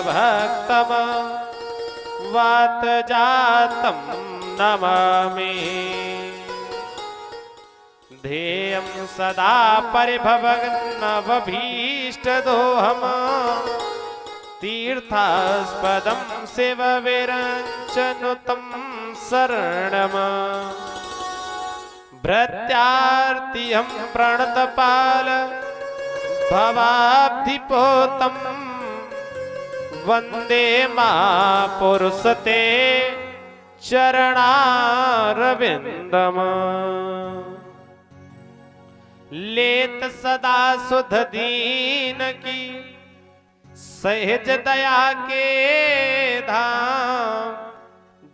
भक्तम वात जातम नमामि। ध्येयं सदा परिभवग्नवभीष्टदोहम् तीर्थास्पदं शिवविरञ्चनुतं शरणम्। भृत्यार्तिहं प्रणतपाल भवाब्धिपोतं वन्दे महापुरुषते चरणारविन्दम्। लेत सदा सुध दीन की सहज दया के धाम।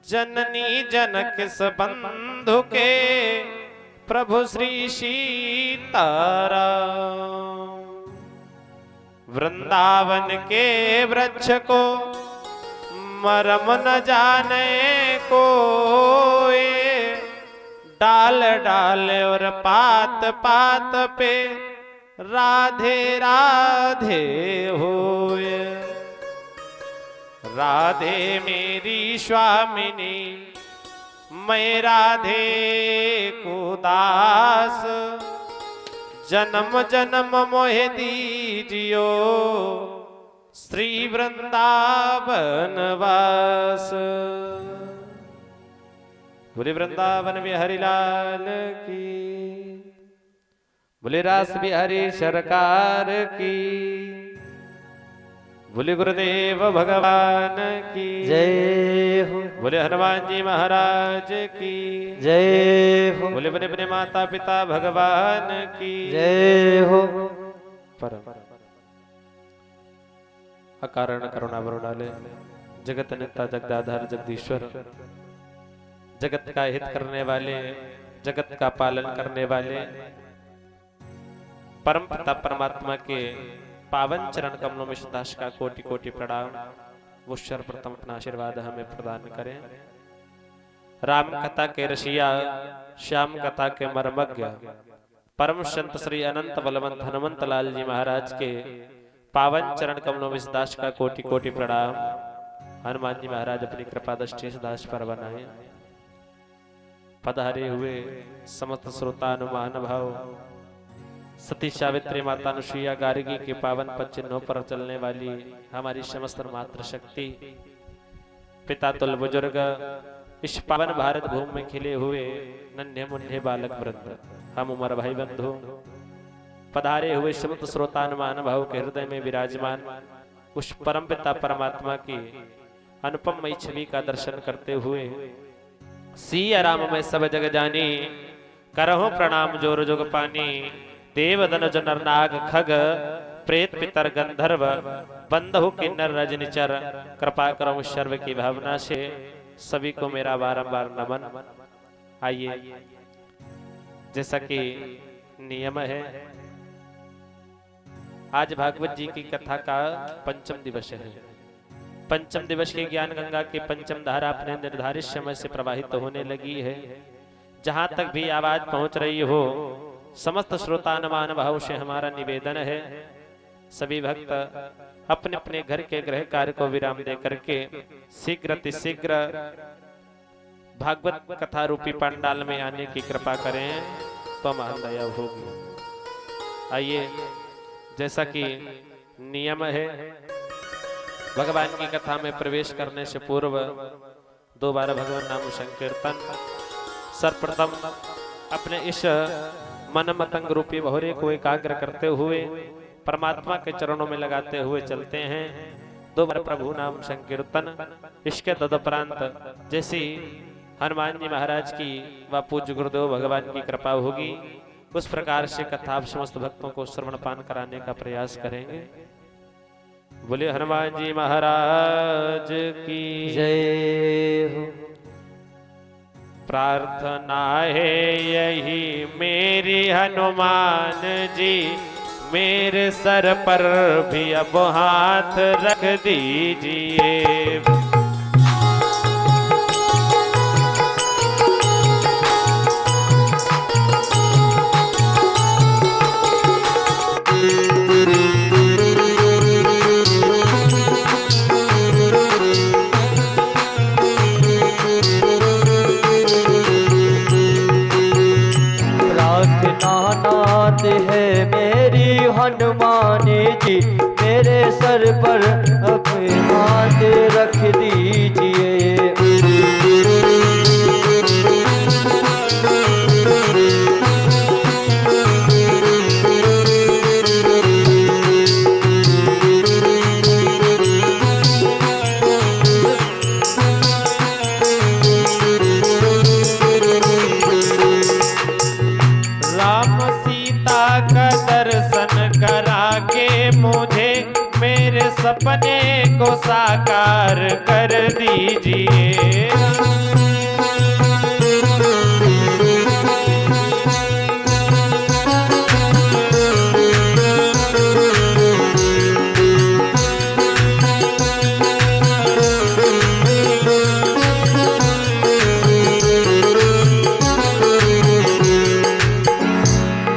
जननी जनक बंधु के प्रभु श्री सीताराम। वृंदावन के वृक्ष को मरम न जाने कोई। डाल डाल और पात पात पे राधे राधे होए। राधे मेरी स्वामिनी मैं राधे को दास। जन्म जन्म मोहे दीजियो श्री वृंदावन वास। बोले वृंदावन बिहारी लाल की। बोले रास बिहारी सरकार की। बोले गुरुदेव भगवान की जय हो। बोले हनुमान जी महाराज की जय हो। बोले बने बने माता पिता भगवान की जय हो। परम अकारण करुणा वरुणालय जगत नेता जगदाधार जगदीश्वर जगत का हित करने वाले जगत का पालन करने वाले परम पिता परमात्मा के पावन चरण कमलों में दास का कोटि कोटि प्रणाम। वो सर्वप्रथम अपना आशीर्वाद हमें प्रदान करें। राम कथा के रसिया श्याम कथा के मर्मज्ञ परम संत श्री अनंत बलवंत हनुमंत लाल जी महाराज के पावन चरण कमलों में दास का कोटि कोटि प्रणाम। हनुमान जी महाराज अपनी कृपा दृष्टि से दास पर बनाए। पधारे हुए समस्त श्रोतानुमान भाव सती सावित्री माता अनुसुईया गार्गी के पावन पद चिन्हों पर चलने वाली हमारी समस्त मातृ शक्ति पिता तुल बुजुर्ग इस पावन भारत भूमि में खिले हुए नन्हे मुन्ने बालक वृंद हम उमर भाई बंधु पधारे हुए समस्त श्रोतानुमान भाव के हृदय में विराजमान उस परम पिता परमात्मा की अनुपम छवि का दर्शन करते हुए सिया राम में सब जग जानी करहु प्रणाम जोर जोग पानी। देव दनुज नर नाग खग प्रेत पितर गंधर्व बंधु किन्नर रजनिचर कृपा करो सर्व की भावना से सभी को मेरा बारंबार नमन। आइए जैसा कि नियम है आज भागवत जी की कथा का पंचम दिवस है। पंचम दिवस की ज्ञान गंगा की पंचम धारा अपने निर्धारित समय से प्रवाहित होने लगी है। जहां तक भी आवाज पहुंच रही हो समस्त श्रोतानुमान भाव से हमारा निवेदन है सभी भक्त अपने अपने घर के गृह कार्य को विराम दे करके शीघ्र अतिशीघ्र भागवत कथा रूपी पंडाल में आने की कृपा करें तो महान दया होगी। आइए जैसा कि नियम है भगवान की कथा में प्रवेश करने से पूर्व दोबारा भगवान नाम संकीर्तन। सर्वप्रथम अपने इस मन मतंग रूपी भौरे को एकाग्र करते हुए परमात्मा के चरणों में लगाते हुए चलते हैं। दोबारा प्रभु नाम संकीर्तन। इसके तदुपरांत जैसी हनुमान जी महाराज की व पूज्य गुरुदेव भगवान की कृपा होगी उस प्रकार से कथा आप समस्त भक्तों को श्रवण पान कराने का प्रयास करेंगे। बोले हनुमान जी महाराज की जय हो। प्रार्थना है यही मेरी हनुमान जी मेरे सर पर भी अब हाथ रख दीजिए। सर पर अपने हाथ रख दीजिए। राम सीता का दर्शन करा के मुझे मेरे सपने को साकार कर दीजिए।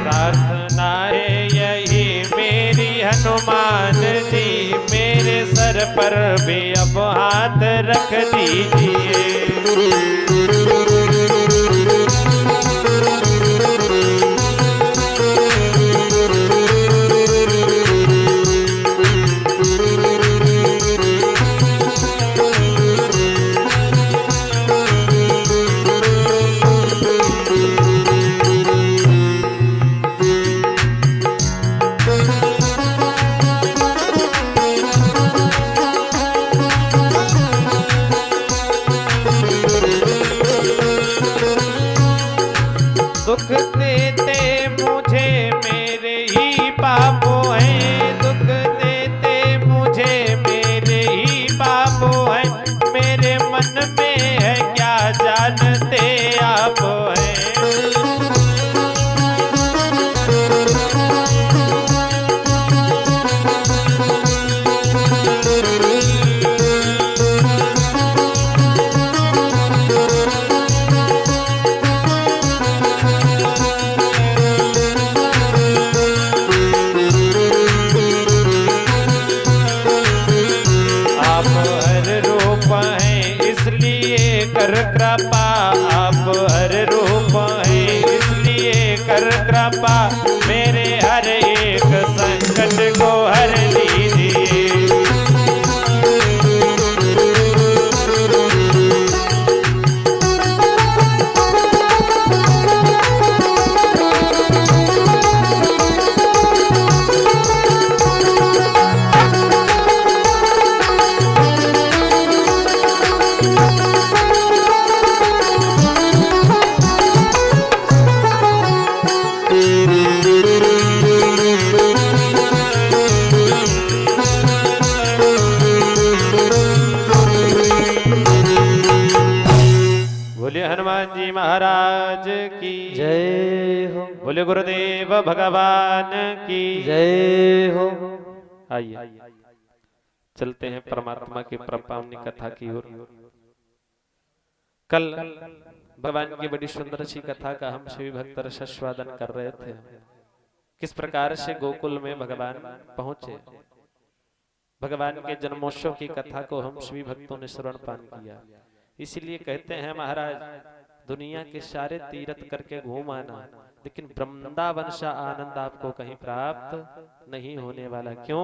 प्रार्थना है यही मेरी हनुमान जी, मेरे सर पर भी अब हाथ रख दीजिए। दुख देते मुझे मेरे ही पापों हैं, दुख देते मुझे मेरे ही पापों हैं, मेरे मन में है क्या जानते आप हैं। कर कृपा आप हर रूप हैं, इसलिए कर कृपा मेरे हर एक संकट को हर लीजिए। बोले हनुमान जी महाराज की जय हो। बोले गुरुदेव भगवान की जय हो। आइए चलते हैं परमात्मा की पावनी कथा की ओर। कल भगवान की बड़ी सुंदर सी कथा का हम सभी भक्त रसास्वादन कर रहे थे। किस प्रकार से गोकुल में भगवान पहुंचे, भगवान के जन्मोत्सव की कथा को हम सभी भक्तों ने श्रवण पान किया। इसीलिए कहते हैं महाराज, दुनिया के सारे तीर्थ करके घूम आना, लेकिन वृंदावन सा आनंद आपको कहीं प्राप्त नहीं होने वाला। क्यों?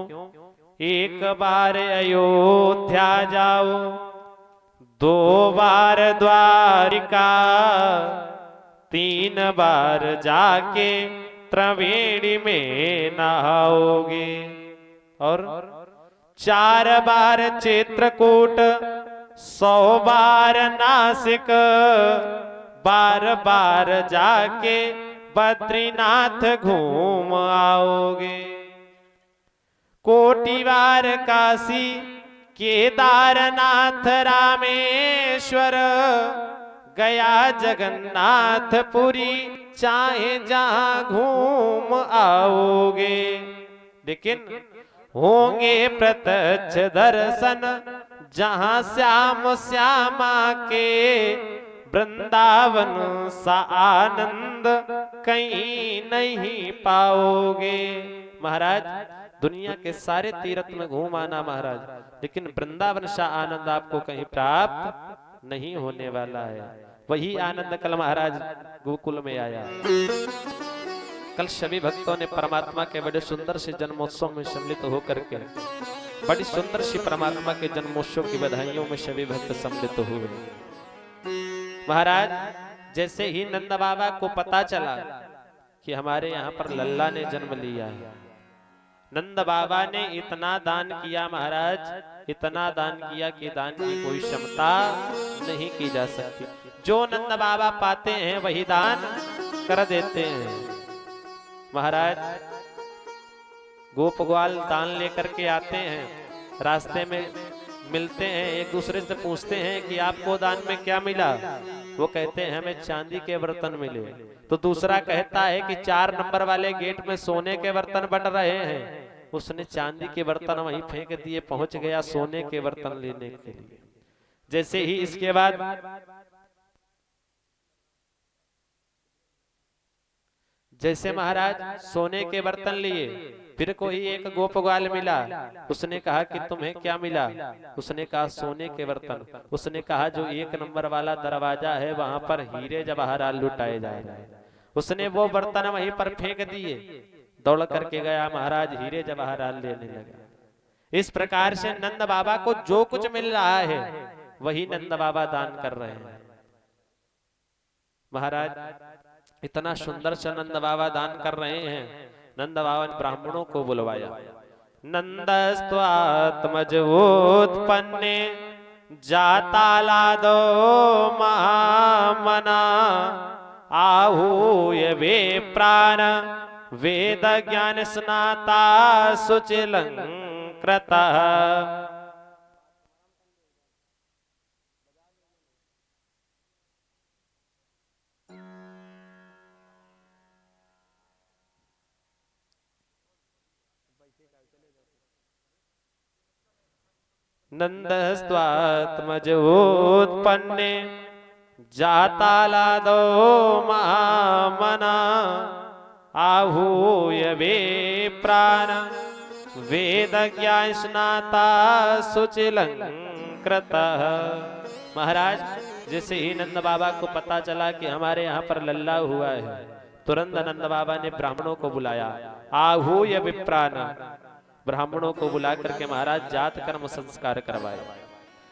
एक बार अयोध्या जाओ, दो बार द्वारिका, तीन बार जाके त्रिवेणी में नहाओगे, और चार बार चित्रकूट, 100 बार नासिक, बार बार जाके बद्रीनाथ घूम आओगे। कोटि बार काशी, केदारनाथ, रामेश्वर, गया जगन्नाथपुरी, चाहे जहां घूम आओगे। लेकिन होंगे प्रत्यक्ष दर्शन जहां श्याम श्यामा के, वृंदावन सा आनंद कहीं नहीं पाओगे। महाराज, दुनिया के सारे तीर्थ में घूम आना महाराज, लेकिन वृंदावन सा आनंद आपको कहीं प्राप्त नहीं होने वाला है। वही आनंद कल महाराज गोकुल में आया। कल सभी भक्तों ने परमात्मा के बड़े सुंदर से जन्मोत्सव में सम्मिलित होकर के बड़ी सुंदर सी परमात्मा के जन्मोत्सव की बधाइयों में सभी भक्त सम्मिलित हुए। महाराज जैसे ही नंद बाबा को पता चला कि हमारे यहाँ पर लल्ला ने जन्म लिया है, नंद बाबा ने इतना दान किया महाराज, इतना दान किया कि दान की कोई क्षमता नहीं की जा सकती। जो नंद बाबा पाते हैं वही दान कर देते हैं। महाराज गोप ग्वाल दान लेकर के आते हैं, रास्ते में मिलते हैं, एक दूसरे से पूछते हैं कि आपको दान में क्या मिला। वो कहते हैं हमें चांदी के बर्तन मिले। तो दूसरा कहता है कि 4 नंबर वाले गेट में सोने के बर्तन बट रहे हैं। उसने चांदी के बर्तन वहीं फेंक दिए, पहुंच गया सोने के बर्तन लेने के लिए। जैसे ही इसके बाद जैसे महाराज सोने के बर्तन लिए, फिर कोई एक गोप ग्वाल मिला। उसने कहा कि तुम्हें क्या मिला। उसने कहा सोने के बर्तन। उसने कहा जो 1 नंबर वाला दरवाजा है वहां पर हीरे जवाहरात लुटाए जा रहे हैं। उसने वो बर्तन वहीं पर फेंक दिए, दौड़ करके गया महाराज हीरे जवाहरात लेने लगा। इस प्रकार से नंद बाबा को जो कुछ मिल रहा है वही नंद बाबा दान कर रहे हैं। महाराज इतना सुंदर से नंद बाबा दान कर रहे हैं। नंद बाबा ने ब्राह्मणों को बुलवाया। नंदस्त्वात्मजोत्पन्ने जातालादो महामना आहूय वे प्राण वेद ज्ञान स्नाता सुचिलंकृता। नंदस्त्वात्मजोत्पन्ने जातालादो महामना आहूय वे प्राण वेद ज्ञान स्नाता सुचिलंकृता। महाराज जैसे ही नंद बाबा को पता चला कि हमारे यहाँ पर लल्ला हुआ है, तुरंत नंद बाबा ने ब्राह्मणों को बुलाया। आहूय विप्राण, ब्राह्मणों को बुला करके महाराज जात कर्म संस्कार करवाए।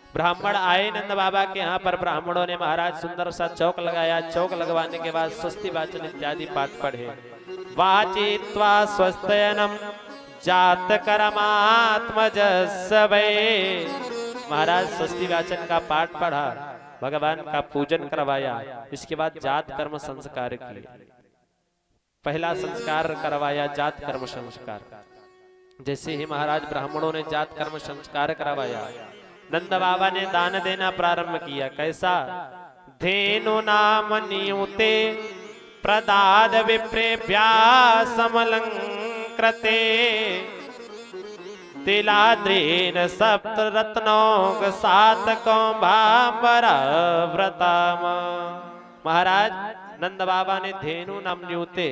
ब्राह्मण आए नंद बाबा के यहाँ पर। ब्राह्मणों ने महाराज सुंदर सा चौक लगाया। चौक लगवाने के बाद स्वस्ति वाचन इत्यादि पाठ पढ़े। वाचित्वा स्वस्तयनम जात कर्मात्मजस्सवे। महाराज स्वस्ति वाचन का पाठ पढ़ा, भगवान का पूजन करवाया। इसके बाद जात कर्म संस्कार किए। पहला संस्कार करवाया जात कर्म संस्कार। जैसे ही महाराज ब्राह्मणों ने जात कर्म संस्कार करवाया, नंद बाबा ने दान देना प्रारंभ किया। कैसा? धेनु नाम नियुते प्रदाद विप्रेभ्यासमलंकृते तिलाद्रेन सप्त रत्नों सातकों भांबरा व्रताम। महाराज नंद बाबा ने धेनु नाम नियुते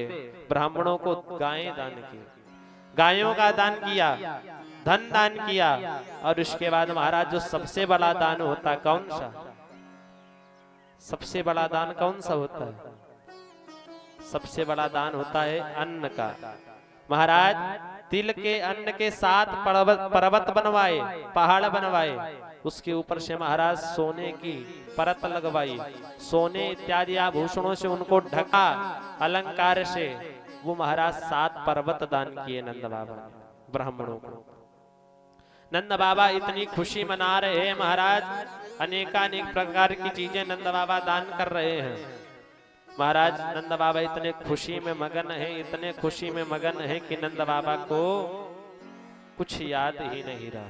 ब्राह्मणों को गायें दान की, गायों का दान किया, धन दान किया। और उसके बाद महाराज जो सबसे बड़ा दान होता कौन सा? सबसे बड़ा दान कौन सा होता है? सबसे बड़ा दान होता है अन्न का। महाराज तिल के अन्न के 7 पर्वत बनवाए, पहाड़ बनवाए। उसके ऊपर से महाराज सोने की परत लगवाई, सोने इत्यादि आभूषणों से उनको ढका, अलंकार से। वो महाराज 7 पर्वत दान किए नंद बाबा ब्राह्मणों को। नंद बाबा इतनी खुशी मना रहे हैं महाराज, अनेकानेक प्रकार की चीजें नंद बाबा दान कर रहे हैं। महाराज नंद बाबा इतने खुशी में मगन है, इतने खुशी में मगन है कि नंद बाबा को कुछ याद ही नहीं रहा।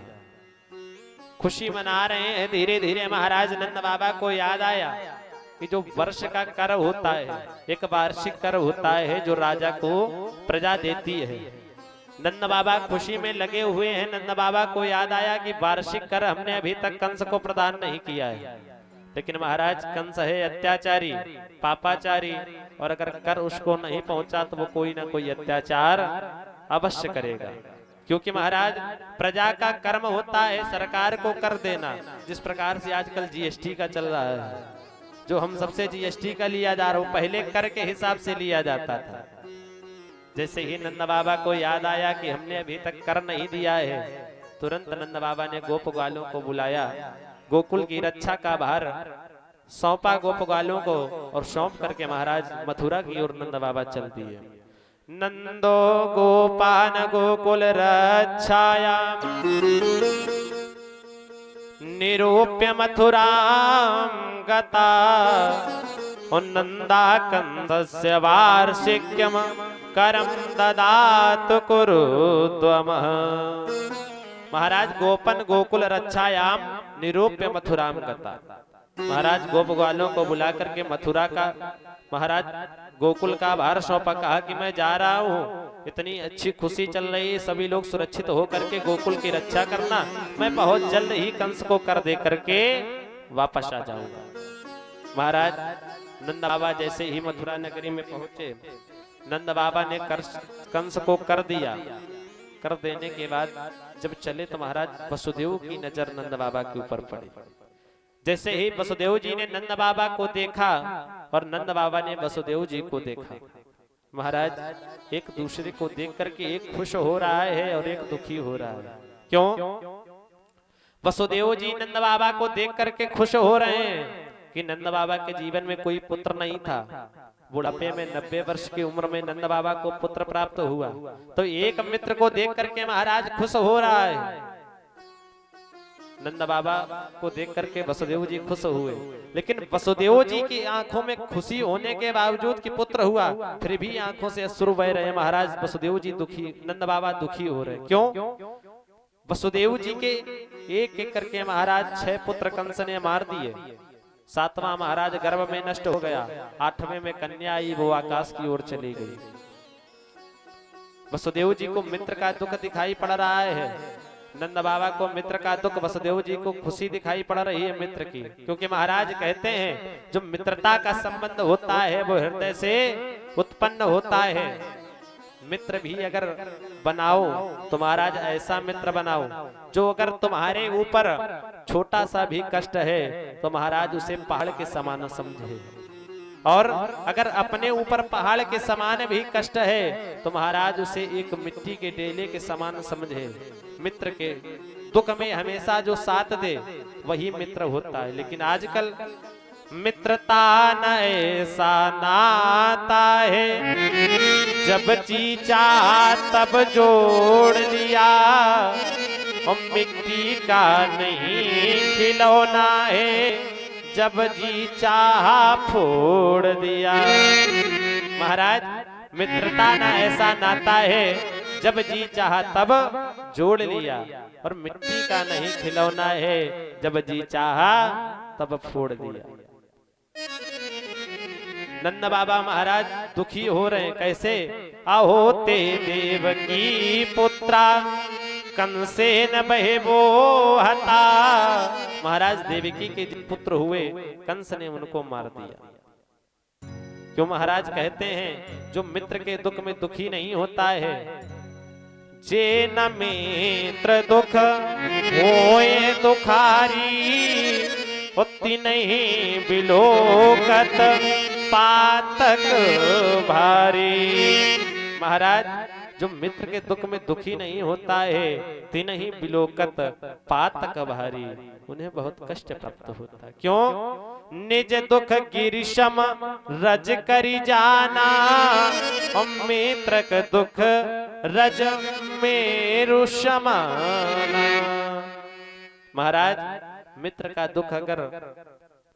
खुशी मना रहे हैं, धीरे धीरे महाराज नंद बाबा को याद आया कि जो वर्ष का कर होता है, एक वार्षिक कर होता है जो राजा को प्रजा देती है। नंद बाबा खुशी में लगे हुए हैं। नंद बाबा को याद आया कि वार्षिक कर हमने अभी तक कंस को प्रदान नहीं किया है। लेकिन महाराज कंस है अत्याचारी, पापाचारी, और अगर कर उसको नहीं पहुंचा तो वो कोई ना कोई अत्याचार अवश्य करेगा। क्योंकि महाराज प्रजा का कर्म होता है सरकार को कर देना। जिस प्रकार से आजकल जीएसटी का चल रहा है, जो हम सबसे जीएसटी का लिया जा रहा हो, पहले कर के हिसाब से लिया जाता था। जैसे ही नंद बाबा को याद आया कि हमने अभी तक कर नहीं दिया है, तुरंत नंद बाबा ने गोप ग्वालों को बुलाया, गोकुल की रक्षा का भार सौंपा गोप ग्वालों को और सौंप करके महाराज मथुरा की ओर नंद बाबा चल दिए। नंदो गोपान गोकुल रक्षाया निरूप्य मथुरा गता नंदा कंदस्य वार्षिक्यम करम ददातु कुरुत्वमः। महाराज गोपन गोकुल रक्षायाम निरूप्य मथुराम गता, महाराज गोप ग्वालों को बुला करके मथुरा का महाराज गोकुल का भार सौंपा, कहा कि मैं जा रहा हूँ, इतनी अच्छी खुशी चल रही है, सभी लोग सुरक्षित हो करके गोकुल की रक्षा करना, मैं बहुत जल्द ही कंस को कर दे करके वापस आ जाऊंगा। महाराज नंद बाबा जैसे ही मथुरा नगरी में पहुंचे, नंद बाबा ने कंस को कर दिया। कर देने के बाद जब चले तो महाराज वसुदेव की नजर नंद बाबा के ऊपर पड़ी। जैसे ही वसुदेव जी ने नंद बाबा को देखा और नंद बाबा ने वसुदेव जी को देखा, महाराज एक दूसरे को देख करके एक खुश हो रहा है और एक दुखी हो रहा है। क्यों? वसुदेव जी नंद बाबा को देख करके खुश हो रहे हैं कि नंद बाबा के जीवन में कोई पुत्र नहीं था, बुढ़ापे में 90 वर्ष की उम्र में नंद बाबा को पुत्र प्राप्त हुआ, तो एक मित्र को देख करके महाराज खुश हो रहा है। नंद बाबा को देख करके वसुदेव जी खुश हुए, लेकिन वसुदेव जी की आंखों में खुशी होने के बावजूद कि पुत्र हुआ, फिर भी आंखों से अश्रु बह रहे। महाराज वसुदेव जी दुखी, नंद बाबा दुखी हो रहे। क्यों? वसुदेव जी के एक एक करके महाराज 6 पुत्र कंस ने मार दिए, 7वां महाराज गर्भ में नष्ट हो गया, 8वें में कन्या आई, वो आकाश की ओर चली गई। वसुदेव जी को मित्र का दुख दिखाई पड़ रहा है, नंद बाबा को मित्र का दुख, वसुदेव जी को खुशी दिखाई पड़ रही है मित्र की। क्योंकि महाराज कहते हैं जो मित्रता का संबंध होता है वो हृदय से उत्पन्न होता है। मित्र भी अगर बनाओ तो महाराज ऐसा मित्र बनाओ जो अगर तुम्हारे ऊपर छोटा सा भी कष्ट है तो महाराज उसे पहाड़ के समान समझे, और अगर अपने ऊपर पहाड़ के समान भी कष्ट है तो महाराज उसे एक मिट्टी के डेले के समान समझे। मित्र के दुख में हमेशा जो साथ दे वही मित्र होता है। लेकिन आजकल मित्रता न ऐसा नाता है, जब जी चाहा तब जोड़ लिया, और मिट्टी का नहीं खिलौना है, जब जी चाहा फोड़ दिया। महाराज मित्रता ना ऐसा नाता है, जब जी चाहा तब जोड़ लिया, और मिट्टी का नहीं खिलौना है, जब जी चाहा तब फोड़ दिया। नंद बाबा महाराज दुखी हो रहे हैं। कैसे? आहो ते देव की पुत्रा कंसेन बहे वो हता। महाराज देवकी के पुत्र हुए, कंस ने उनको मार दिया। क्यों? महाराज कहते हैं जो मित्र के दुख में दुखी नहीं होता है, जे न मित्र दुख होए दुखारी, उतनी नहीं बिलोकत पातक भारी। महाराज जो मित्र के दुख में दुखी नहीं होता है, तीन ही बिलोकत पातक भारी, उन्हें बहुत कष्ट प्राप्त होता है। क्यों? निज दुख गिरिशम रज करी जाना, मित्र का दुख रज मेरु समाना। महाराज मित्र का दुख अगर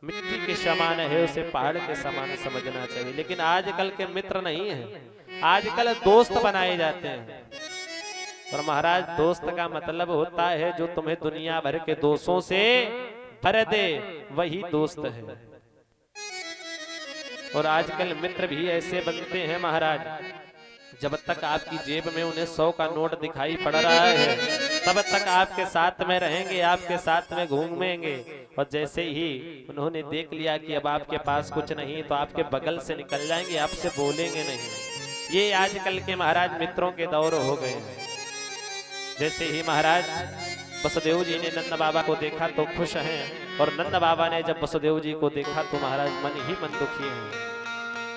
मिट्टी के समान है, उसे पहाड़ के समान समझना चाहिए। लेकिन आजकल के मित्र नहीं है, आजकल दोस्त बनाए जाते हैं। और महाराज दोस्त का मतलब होता है जो तुम्हें दुनिया भर के दोषों से भर दे, वही दोस्त है। और आजकल मित्र भी ऐसे बनते हैं महाराज, जब तक आपकी जेब में उन्हें 100 का नोट दिखाई पड़ रहा है तब तक आपके साथ में रहेंगे, आपके साथ में घूमेंगे, और जैसे ही उन्होंने देख लिया कि अब आपके पास कुछ नहीं तो आपके बगल से निकल जाएंगे, आपसे बोलेंगे नहीं। ये आजकल के महाराज मित्रों के दौर हो गए हैं। जैसे ही महाराज वसुदेव जी ने नंद बाबा को देखा तो खुश हैं, और नंद बाबा ने जब वसुदेव जी को देखा तो महाराज मन ही मन दुखी हैं।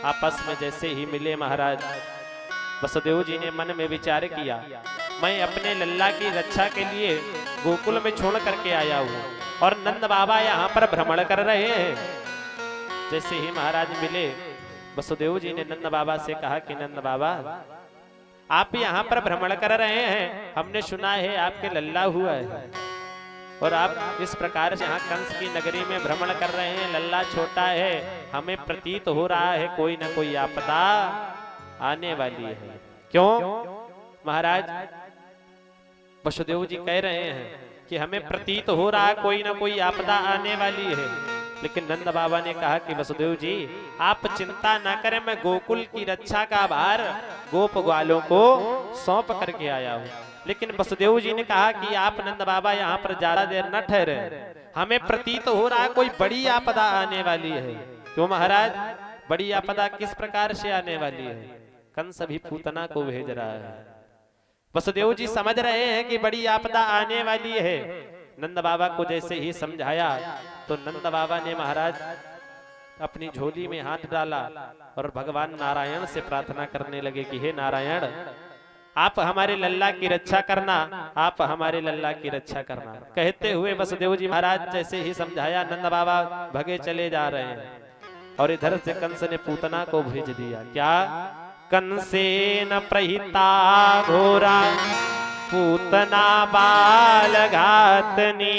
आपस में जैसे ही मिले महाराज, वसुदेव जी ने मन में विचार किया, मैं अपने लल्ला की रक्षा के लिए गोकुल में छोड़ करके आया हूँ और नंद बाबा यहाँ पर भ्रमण कर रहे हैं। जैसे ही महाराज मिले, वसुदेव जी ने नंद बाबा से कहा कि नंद बाबा, आप यहाँ पर भ्रमण कर रहे हैं, हमने सुना है आपके लल्ला हुआ है और आप इस प्रकार से यहाँ कंस की नगरी में भ्रमण कर रहे हैं, लल्ला छोटा है, हमें प्रतीत हो रहा है कोई ना कोई आपदा आने वाली है। क्यों महाराज? वसुदेव जी कह रहे हैं कि हमें प्रतीत हो रहा है कोई ना कोई आपदा आने वाली है। लेकिन नंद बाबा ने कहा कि वसुदेव जी आप चिंता ना करें, मैं गोकुल की रक्षा का भार गोप ग्वालों को सौंप करके आया हूँ। लेकिन वसुदेव जी ने कहा कि आप नंद बाबा यहाँ पर ज्यादा देर न ठहरे, हमें प्रतीत हो रहा है कोई बड़ी आपदा आने वाली है। क्यों महाराज? बड़ी आपदा किस प्रकार से आने वाली है? कंस भी पूतना को भेज रहा है। वसुदेव जी समझ रहे हैं कि बड़ी आपदा आने वाली है। नंद बाबा को जैसे ही समझाया तो नंद बाबा ने महाराज अपनी झोली में हाथ डाला और भगवान नारायण से प्रार्थना करने लगे कि हे नारायण, आप हमारे लल्ला की रक्षा करना, आप हमारे लल्ला की रक्षा करना। कहते हुए वसुदेव जी महाराज जैसे ही समझाया, नंद बाबा भगे चले जा रहे हैं और इधर से कंस ने पूतना को भेज दिया। क्या? कंसेन प्रहिता घोरा पूतना बाल घातनी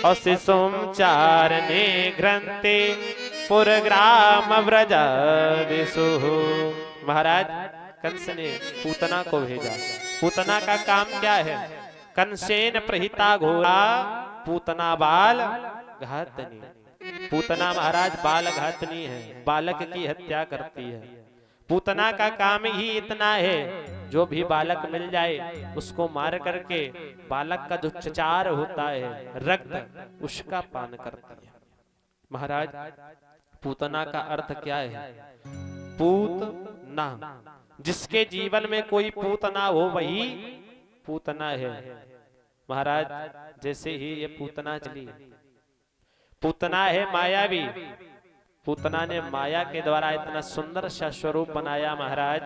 और शिशुम चारने घ्रंते पुरग्राम व्रज दिशु। महाराज कंस ने पूतना को भेजा। पूतना का काम क्या है? कंसेन प्रहिता घोरा पूतना बाल घातनी। पूतना महाराज बाल घातनी है, बालक की हत्या करती है। पूतना का काम ही इतना है, जो भी बालक मिल जाए उसको मार करके बालक का जो चचार होता है, रक्त, उसका पान करती है। महाराज पूतना का अर्थ क्या है? पूतना, जिसके जीवन में कोई पूतना हो वही पूतना है। महाराज जैसे ही ये पूतना चली, पूतना है मायावी। पूतना ने माया के द्वारा इतना सुंदर सा स्वरूप बनाया महाराज,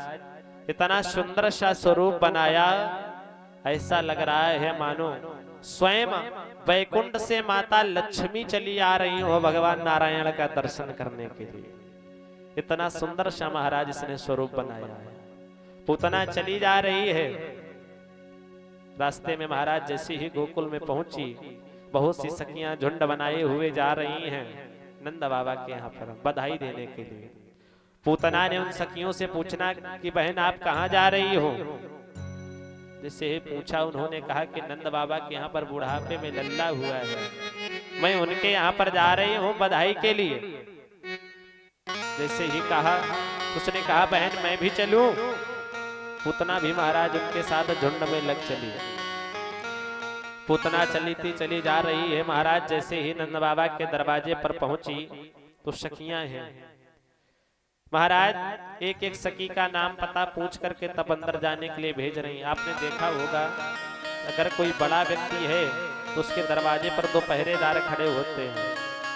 इतना सुंदर सा स्वरूप बनाया, ऐसा लग रहा है मानो स्वयं वैकुंठ से माता लक्ष्मी चली आ रही हो भगवान नारायण का दर्शन करने के लिए। इतना सुंदर सा महाराज इसने स्वरूप बनाया है। पूतना चली जा रही है। रास्ते में महाराज जैसे ही गोकुल में पहुंची, बहुत सी सखियां झुंड बनाए हुए जा रही हैं नंद बाबा के यहाँ पर बधाई देने के लिए। पूतना ने उन सखियों से पूछना कि बहन आप कहाँ जा रही हो? जिससे ही पूछा, उन्होंने कहा कि नंद बाबा के यहाँ पर बुढ़ापे में लल्ला हुआ है, मैं उनके यहाँ पर जा रही हूँ बधाई के लिए। जैसे ही कहा, उसने कहा बहन मैं भी चलूं। पूतना भी महाराज उनके साथ झुंड में लग चली। पूतना चली जा रही है महाराज। जैसे ही नंद बाबा के दरवाजे पर पहुंची तो सखियां हैं महाराज, एक एक सखी का नाम पता पूछ करके तब अंदर जाने के लिए भेज रही। आपने देखा होगा अगर कोई बड़ा व्यक्ति है तो उसके दरवाजे पर 2 पहरेदार खड़े होते हैं।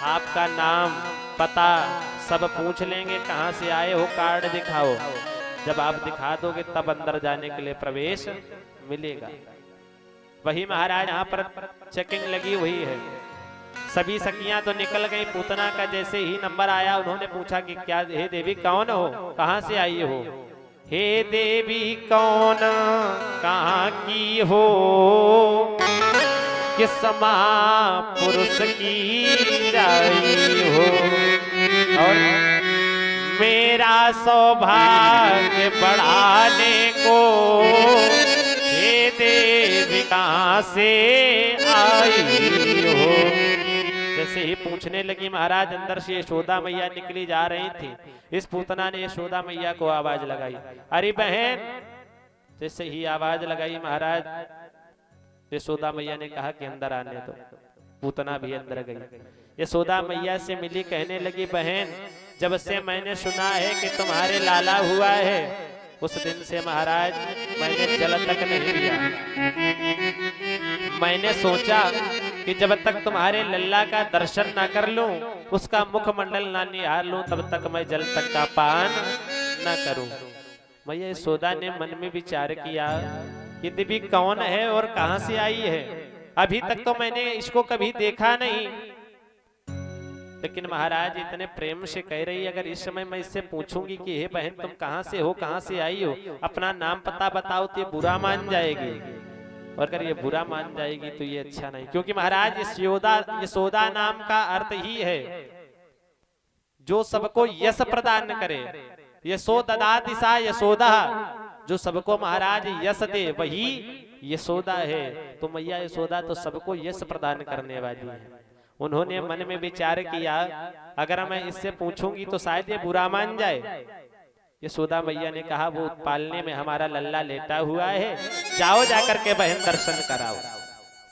आपका नाम पता सब पूछ लेंगे, कहाँ से आए हो, कार्ड दिखाओ। जब आप दिखा दोगे तब अंदर जाने के लिए प्रवेश मिलेगा। वही महाराज यहाँ पर चेकिंग लगी हुई है। सभी सखियां तो निकल गई। पूतना का जैसे ही नंबर आया उन्होंने पूछा कि क्या हे देवी कौन हो, कहाँ से आई हो? हे देवी कौन कहाँ की हो, किस महापुरुष की जाई हो, और मेरा सौभाग्य बढ़ाने को हे देवी कहाँ से आई हो। जैसे ही पूछने लगी महाराज, अंदर से यशोदा मैया निकली जा रही थी। इस पूतना ने यशोदा मैया को आवाज लगाई, अरे बहन। जैसे ही आवाज लगाई महाराज, यशोदा मैया ने कहा कि अंदर आने दो। पूतना भी अंदर गई। यशोदा मैया से मिली, कहने लगी बहन जब से मैंने सुना है कि तुम्हारे लाला हुआ है, उस दिन से महाराज मैंने जल तक नहीं पिया। मैंने सोचा कि जब तक तुम्हारे लल्ला का दर्शन ना कर लूं, उसका मुखमंडल ना निहार लूं, तब तक मैं जल तक का पान न करूं। मैया यशोदा ने मन में विचार किया कि देवी कौन है और कहां से आई है। अभी तक तो मैंने इसको कभी देखा नहीं। लेकिन महाराज इतने प्रेम से कह रही, अगर इस समय मैं इससे पूछूंगी कि हे बहन तुम कहाँ से हो, कहाँ से आई हो, अपना नाम पता बताओ, तो ये बुरा मान जाएगी। और अगर ये बुरा मान जाएगी तो ये अच्छा नहीं, क्योंकि महाराज यशोदा नाम का अर्थ ही है जो सबको यश प्रदान करे। यशो ददाति सा यशोदा, जो सबको महाराज यश दे वही यशोदा है। तो मैया यशोदा तो सबको यश प्रदान करने वाली है। उन्होंने मन में विचार किया, अगर मैं इससे पूछूंगी तो शायद ये बुरा मान जाए। यशोदा मैया ने कहा, वो पालने में हमारा लल्ला लेटा हुआ है, जाओ जाकर के बहन दर्शन कराओ।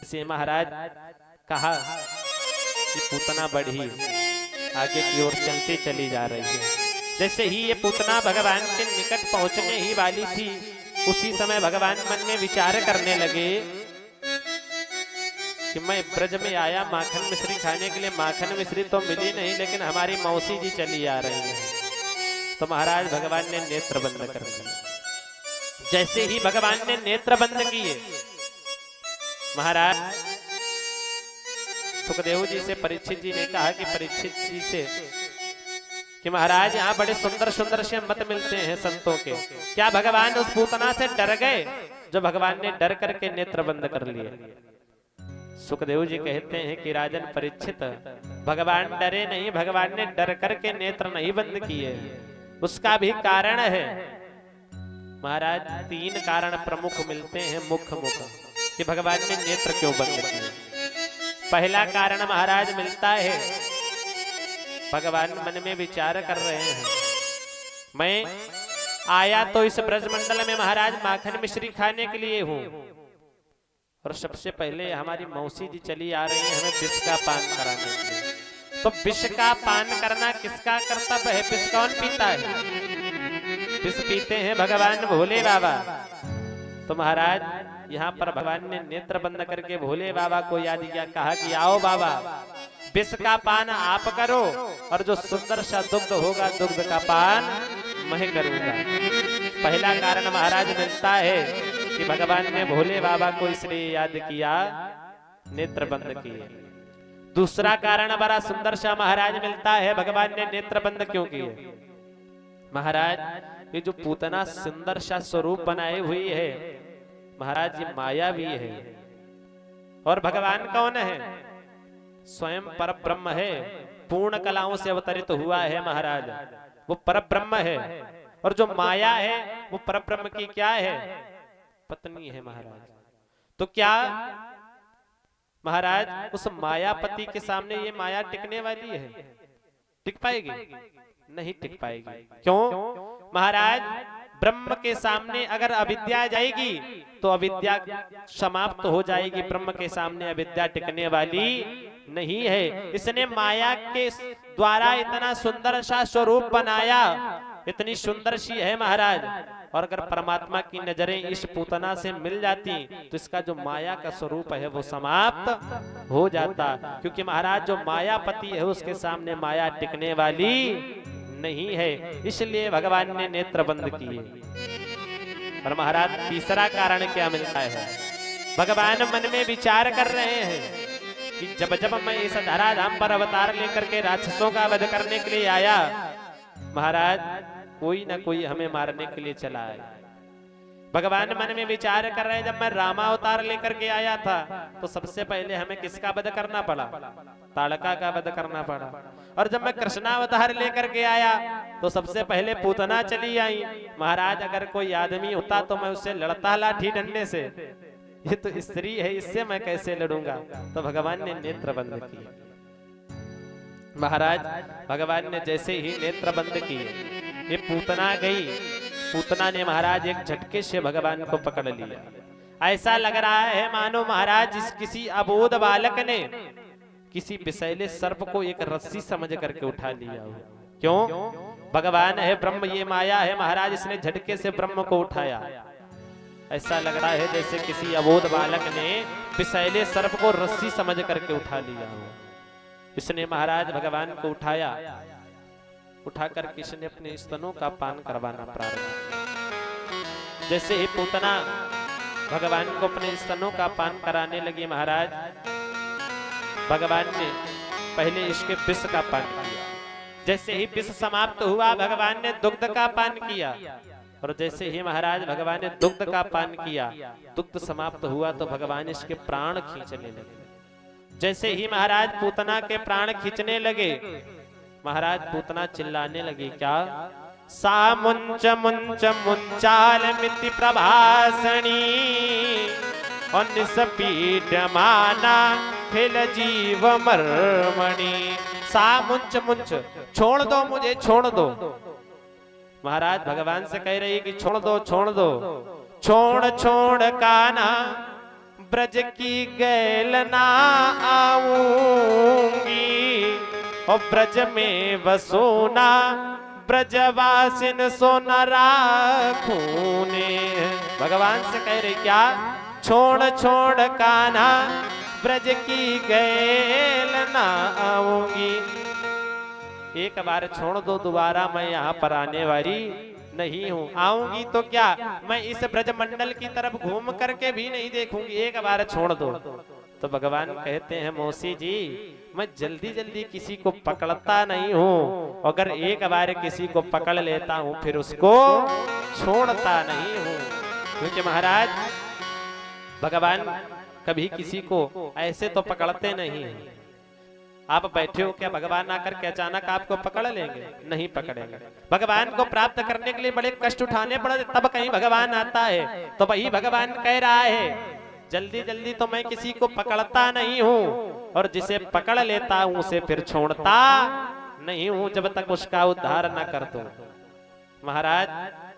इसे महाराज कहा कि पूतना बढ़ी आगे की ओर चलती चली जा रही है। जैसे ही ये पूतना भगवान के निकट पहुंचने ही वाली थी, उसी समय भगवान मन में विचार करने लगे कि मैं ब्रज में आया माखन मिश्री खाने के लिए, माखन मिश्री तो मिली नहीं, लेकिन हमारी मौसी जी चली आ रही है। तो महाराज भगवान ने नेत्र बंद कर दिए। जैसे ही भगवान ने नेत्र बंद किए, महाराज सुखदेव जी से परीक्षित जी ने कहा कि परीक्षित जी से कि महाराज यहाँ बड़े सुंदर सुंदर से मत मिलते हैं संतों के, क्या भगवान उस पूतना से डर गए जो भगवान ने डर करके नेत्र बंद कर लिए? सुखदेव जी कहते हैं कि राजन परीक्षित, भगवान डरे नहीं, भगवान ने डर करके नेत्र नहीं बंद किए। उसका भी कारण है महाराज, 3 कारण प्रमुख मिलते हैं मुख्य कि भगवान ने नेत्र क्यों बंद किए। पहला कारण महाराज मिलता है, भगवान मन में विचार कर रहे हैं, मैं आया तो इस ब्रजमंडल में महाराज माखन मिश्री खाने के लिए हूं, और सबसे पहले हमारी मौसी जी चली आ रही है हमें विष का पान कराने के लिए। तो विष का पान करना किसका कर्तव्य है? विष कौन पीता है? विष पीते हैं भगवान भोले बाबा। तो महाराज यहाँ पर भगवान ने नेत्र बंद करके भोले बाबा को याद किया, कहा कि आओ बाबा विष का पान आप करो, और जो सुंदर सा दुग्ध होगा दुग्ध का पान मैं करूंगा। पहला कारण महाराज मिलता है कि भगवान ने भोले बाबा को इसलिए याद किया, नेत्र बंद किए। दूसरा कारण बड़ा सुंदर सा महाराज मिलता है, भगवान ने नेत्र बंद क्यों किए? महाराज ये जो पूतना सुंदर सा स्वरूप बनाए हुई है महाराज, ये माया भी है। और भगवान कौन है? स्वयं पर ब्रह्म है, पूर्ण कलाओं से अवतरित हुआ है महाराज, वो पर ब्रह्म है। और जो माया है वो पर ब्रह्म की क्या है? पत्नी है महाराज। तो क्या महाराज उस मायापति के सामने ये माया टिकने वाली है? टिक पाएगी? नहीं टिक पाएगी। क्यों महाराज? ब्रह्म के सामने अगर अविद्या जाएगी तो अविद्या समाप्त हो जाएगी, ब्रह्म के सामने अविद्या टिकने वाली नहीं है। इसने माया के द्वारा इतना सुंदर सा स्वरूप बनाया, इतनी सुंदर सी है महाराज, और अगर परमात्मा की नजरें इस पूतना से मिल जाती तो इसका जो माया का स्वरूप है वो समाप्त हो जाता। क्योंकि महाराज जो मायापति है उसके सामने माया टिकने वाली नहीं है, इसलिए भगवान ने नेत्र बंद किए। और महाराज तीसरा कारण क्या मिलता है? भगवान मन में विचार कर रहे हैं कि जब जब मैं इस धराधाम पर अवतार लेकर के राक्षसों का वध करने के लिए आया, महाराज कोई ना कोई हमें मारने के लिए चला है। भगवान मन में विचार कर रहे हैं, जब मैं रामावतार लेकर के आया था तो सबसे पहले हमें किसका वध करना पड़ा? ताड़का का वध करना पड़ा। और जब मैं कृष्णावतार लेकर के आया तो सबसे पहले पूतना चली आई। महाराज अगर कोई आदमी होता तो मैं उससे लड़ता लाठी डंडे से, ये तो स्त्री है, इससे मैं कैसे लड़ूंगा? तो भगवान ने नेत्र बंद किए। महाराज भगवान ने जैसे ही नेत्र बंद किए, ये पूतना गई। पूतना ने महाराज एक झटके से भगवान को पकड़ लिया। ऐसा लग रहा है मानो महाराज किसी अबोध बालक ने किसी विषैले सर्प को एक रस्सी समझ करके उठा लिया हो। क्यों? भगवान है ब्रह्म, ये माया है महाराज, इसने झटके से ब्रह्म को उठाया। ऐसा लग रहा है जैसे किसी अबोध बालक ने विषैले सर्प को रस्सी समझ करके उठा लिया हो। इसने महाराज भगवान को उठाया, उठाकर किसने अपने स्तनों का पान करवाना प्रारंभ। जैसे ही पूतना भगवान को अपने स्तनों का पान कराने लगी महाराज। भगवान ने पहले इसके विष का पान किया। जैसे ही विष समाप्त हुआ भगवान ने दुग्ध का पान किया, और जैसे ही महाराज भगवान ने दुग्ध का पान किया, दुग्ध समाप्त हुआ तो भगवान इसके प्राण खींचने लगे। जैसे ही महाराज पूतना के प्राण खींचने लगे, महाराज पूतना चिल्लाने लगी, क्या? सा मुंच मुंच मुंचाल मिति प्रभासणी और निसपीड माना खिल जीव मर्मणि। सा मुंच मुंच, छोड़ दो मुझे, छोड़ दो। महाराज भगवान से कह रही कि छोड़ दो, छोड़ दो। छोड़ छोड़ काना ब्रज की गैल ना आऊंगी, और ब्रज में वसोना ब्रजवासिन सोना राखूने। भगवान से कह रही क्या? छोड़ छोड़ कान्हा ब्रज की गैल ना आऊंगी। एक बार छोड़ दो, दोबारा मैं यहाँ पर आने वाली नहीं हूँ। आऊंगी तो क्या, मैं इस ब्रजमंडल की तरफ घूम करके भी नहीं देखूंगी, एक बार छोड़ दो। तो भगवान कहते हैं, मौसी जी मैं जल्दी जल्दी किसी को पकड़ता नहीं हूँ, अगर एक बार किसी को पकड़ लेता हूँ फिर उसको छोड़ता नहीं हूँ। क्योंकि महाराज भगवान कभी किसी को ऐसे तो पकड़ते नहीं हैं। आप बैठे हो, क्या भगवान आकर के अचानक आपको पकड़ लेंगे? नहीं पकड़ेंगे। भगवान को प्राप्त करने के लिए बड़े कष्ट उठाने पड़े, तब कहीं भगवान आता है। तो वही भगवान कह रहा है, जल्दी जल्दी तो मैं किसी को पकड़ता नहीं हूँ, और जिसे पकड़ लेता हूँ उसे फिर छोड़ता नहीं हूँ जब तक उसका उद्धार न कर दूं। महाराज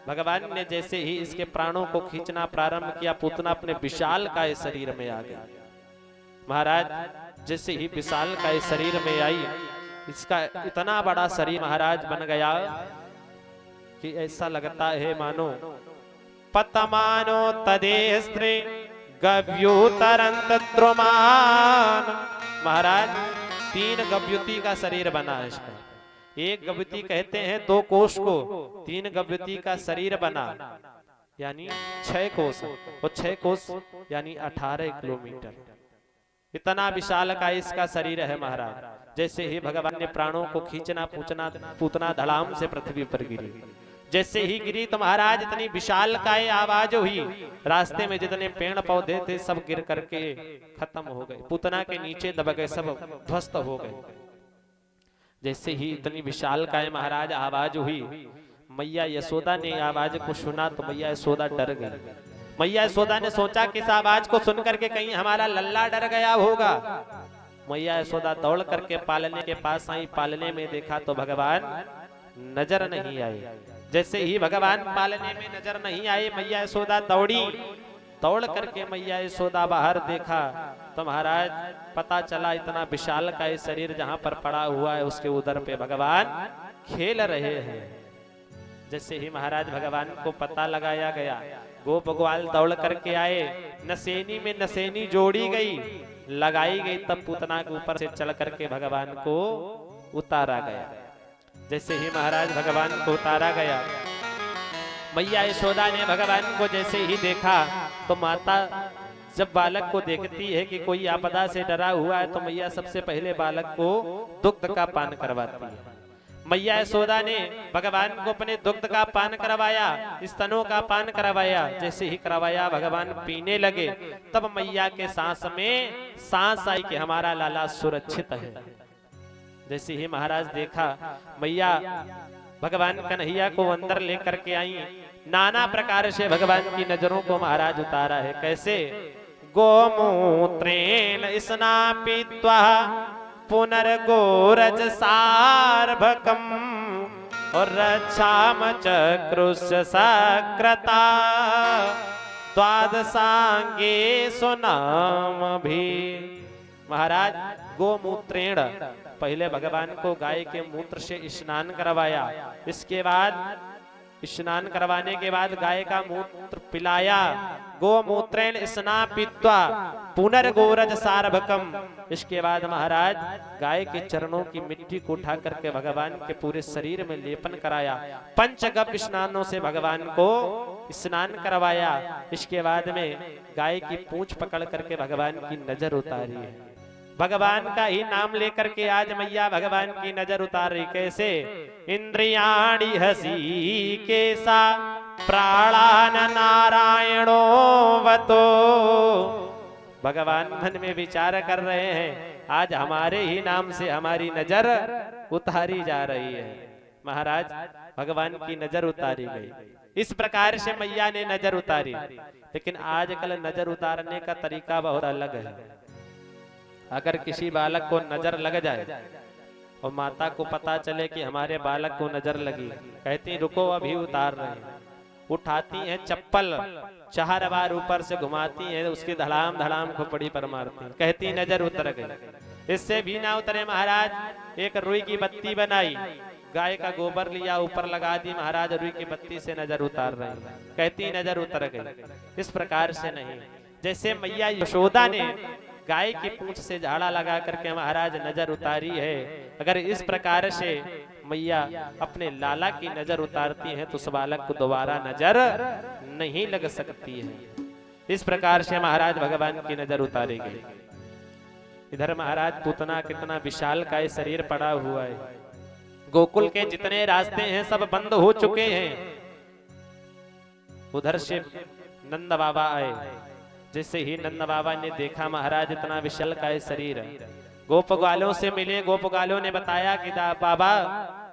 भगवान ने जैसे ही इसके प्राणों को खींचना प्रारंभ किया, पूतना अपने विशाल का शरीर में आ गया। महाराज जैसे ही विशाल का शरीर में आई, इसका इतना बड़ा शरीर महाराज बन गया कि ऐसा लगता है मानो पतमानो तदे स्त्री गव्युतरंत द्रुमान। महाराज 3 गव्युति का शरीर बना है इसका। एक गव्युति कहते हैं 2 कोष को, 3 गव्युति का शरीर बना यानी 6 कोष, और 6 कोष यानी 18 किलोमीटर। इतना विशाल का इसका शरीर है महाराज। जैसे ही भगवान ने प्राणों को खींचना पूतना धड़ाम से पृथ्वी पर गिरी। जैसे ही गिरी तो महाराज इतनी विशाल का आवाज हुई, रास्ते में जितने पेड़ पौधे थे सब गिर करके खत्म हो गए, पूतना के नीचे दब गए, सब ध्वस्त हो गए। जैसे ही इतनी विशाल का महाराज आवाज हुई, मैया यशोदा ने आवाज को सुना तो मैया यशोदा डर गई। मैया यशोदा ने सोचा कि इस आवाज को सुन करके कहीं हमारा लल्ला डर गया होगा। मैया यशोदा दौड़ करके पालने के पास आई। पालने में देखा तो भगवान नजर नहीं आए। जैसे ही भगवान पालने में नजर नहीं आए, मैया यशोदा दौड़ी। दौड़ करके मैया यशोदा बाहर देखा तो महाराज पता चला इतना विशाल का ये शरीर जहां पर पड़ा हुआ है उसके उदर पे भगवान खेल रहे हैं। जैसे ही महाराज भगवान को पता लगाया गया, गोप ग्वाल दौड़ करके आए, नसेनी में नसेनी जोड़ी गई, लगाई गई, तब पूतना के ऊपर से चढ़ करके भगवान को उतारा गया। जैसे ही महाराज भगवान को उतारा गया, मैया यशोदा ने भगवान को जैसे ही देखा तो माता जब बालक को देखती है कि कोई आपदा से डरा हुआ है तो मैया सबसे पहले बालक को दुग्ध का पान करवाती है। मैया यशोदा ने भगवान को अपने दुग्ध का पान करवाया, स्तनों का पान करवाया। जैसे ही करवाया भगवान पीने लगे, तब मैया के सांस में सांस आई कि हमारा लाला सुरक्षित है। जैसे ही महाराज देखा, मैया भगवान कन्हैया को अंदर लेकर के आई। नाना प्रकार से भगवान की नजरों को महाराज उतारा है। कैसे? गोमूत्रेण स्नापित्वा पुनर्गोरज सार्भकम और रक्षाम चक्रुष सक्रता द्वादशांगे सुनाम भी। महाराज गोमूत्रेण, पहले भगवान को गाय के मूत्र से स्नान करवाया, इसके बाद स्नान करवाने के बाद गाय का मूत्र पिलाया। गोमूत्रेण स्नापित्वा पुनर्गोरज सार्भकम, इसके बाद महाराज गाय के चरणों की मिट्टी को उठा करके भगवान के पूरे शरीर में लेपन कराया। पंचगव्य स्नानों से भगवान को स्नान करवाया। इसके बाद में गाय की पूंछ पकड़ करके भगवान की नजर उतारी है। भगवान का ही नाम लेकर के आज मैया भगवान की नजर उतार रही। कैसे? इंद्रियाणि हसी केसा प्राणान नारायणो वतो। भगवान मन में विचार कर रहे हैं, आज हमारे ही नाम से हमारी नजर उतारी जा रही है। महाराज भगवान की नजर उतारी गई। इस प्रकार से मैया ने नजर उतारी। लेकिन आजकल नजर उतारने का तरीका बहुत अलग है। अगर किसी बालक को नजर लग जाए और माता को पता चले कि हमारे बालक को नजर लगी, कहती रुको अभी उतार रहे हैं। उठाती हैं चप्पल, 4 बार ऊपर से घुमाती हैं, उसकी धड़ाम धड़ाम खोपड़ी पर मारती, कहती नजर उतर गई। इससे भी ना उतरे महाराज, एक रुई की बत्ती बनाई, गाय का गोबर लिया, ऊपर लगा दी, महाराज रुई की बत्ती से नजर उतार रहे हैं, कहती नजर उतर गई। इस प्रकार से नहीं, जैसे मैया यशोदा ने गाय की पूंछ से झाड़ा लगा करके महाराज नजर उतारी है, अगर इस प्रकार से मैया अपने लाला की नजर उतारती है तो उस बालक को दोबारा नजर नहीं लग सकती है। इस प्रकार से महाराज भगवान की नजर उतारी गई। इधर महाराज पूतना कितना विशाल का शरीर पड़ा हुआ है। गोकुल के जितने रास्ते हैं सब बंद हो चुके हैं। उधर से नंद बाबा आए। जैसे ही नंद बाबा ने देखा महाराज इतना विशाल का शरीर है, गोप ग्वालों से मिले। गोप ग्वालों ने बताया कि बाबा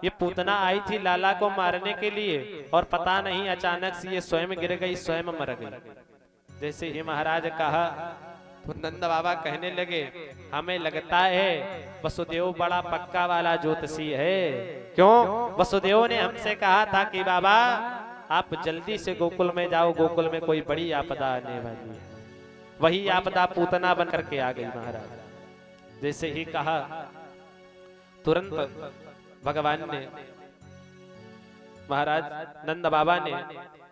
ये पूतना आई थी लाला को मारने के लिए और पता नहीं अचानक से ये स्वयं गिर गई, स्वयं मर गई। जैसे ही महाराज कहा तो नंद बाबा कहने लगे, हमें लगता है वसुदेव बड़ा पक्का वाला ज्योतिषी है। क्यों? वसुदेव ने हमसे कहा था कि बाबा आप जल्दी से गोकुल में जाओ, गोकुल में कोई बड़ी आपदा आने वाली है। वही आपदा पूतना बन करके आ गई महाराज। जैसे ही कहा तुरंत भगवान ने, महाराज नंद बाबा ने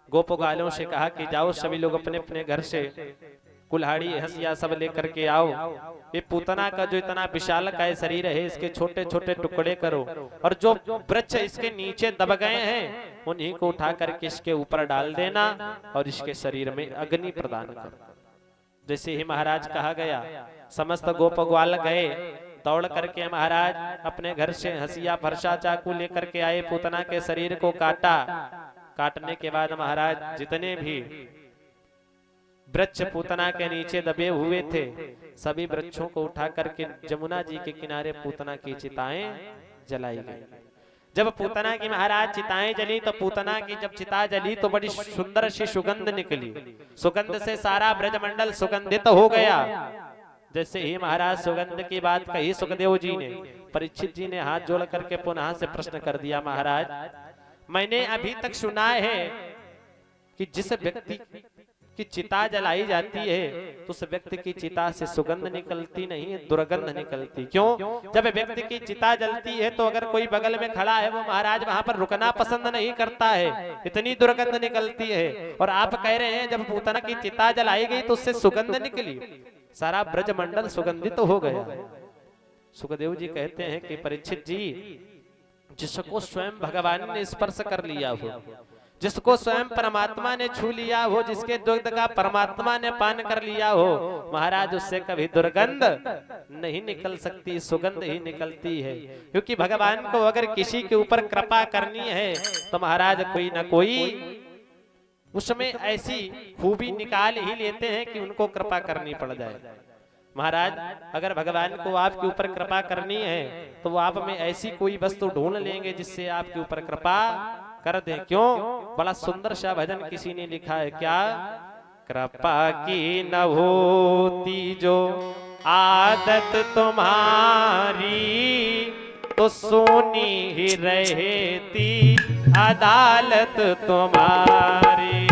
गोप ग्वालों से कहा कि जाओ सभी लोग अपने अपने घर से कुल्हाड़ी हंसिया सब लेकर के आओ। ये पूतना का जो इतना विशाल का शरीर है इसके छोटे छोटे टुकड़े करो और जो वृक्ष इसके नीचे दब गए हैं उन्हीं को उठा करके इसके ऊपर डाल देना और इसके शरीर में अग्नि प्रदान करो। जैसे ही महाराज कहा गया, समस्त गोप ग्वाल गए, दौड़ करके महाराज अपने घर से हंसिया फरसा चाकू लेकर के आए, पूतना के शरीर को काटा। काटने के बाद महाराज जितने भी वृक्ष पूतना के नीचे दबे हुए थे सभी वृक्षों को उठा करके जमुना जी के किनारे पूतना की चिताएं जलाई गई। जब पूतना की महाराज चिताएं जली तो पूतना की जब चिता जली तो बड़ी सुंदर सी सुगंध निकली। सुगंध से सारा ब्रजमंडल सुगंधित हो गया। जैसे ही महाराज सुगंध की बात कही सुखदेव जी ने, परीक्षित जी ने हाथ जोड़ करके पुनः से प्रश्न कर दिया, महाराज मैंने अभी तक सुना है कि जिस व्यक्ति की चिता जलाई जाती है तो उस व्यक्ति की चिता से सुगंध निकलती नहीं है, दुर्गंध निकलती। क्यों? जब व्यक्ति की चिता जलती है तो अगर कोई बगल में खड़ा है वो महाराज वहां पर रुकना पसंद नहीं करता है, इतनी दुर्गंध निकलती है। और आप कह रहे हैं जब पूतना की चिता जलाई गई तो उससे सुगंध निकली, सारा ब्रजमंडल सुगंधित तो हो गया। सुखदेव जी कहते हैं कि परीक्षित जी, जिसको स्वयं भगवान ने स्पर्श कर लिया हो, जिसको स्वयं परमात्मा ने छू लिया हो, जिसके दुग्ध का परमात्मा ने पान कर लिया हो, महाराज उससे कभी दुर्गंध नहीं निकल सकती, सुगंध ही निकलती है। क्योंकि भगवान को अगर किसी के ऊपर कृपा करनी है तो महाराज कोई ना कोई उसमें ऐसी खूबी निकाल ही लेते हैं कि उनको कृपा करनी पड़ जाए। महाराज अगर भगवान को आपके ऊपर कृपा करनी है तो वो आप में ऐसी कोई वस्तु ढूंढ लेंगे जिससे आपके ऊपर कृपा कर दें। क्यों? बड़ा सुंदर सा भजन किसी ने लिखा है, क्या? कृपा की न होती जो आदत तुम्हारी तो सोनी ही रहती अदालत तुम्हारी।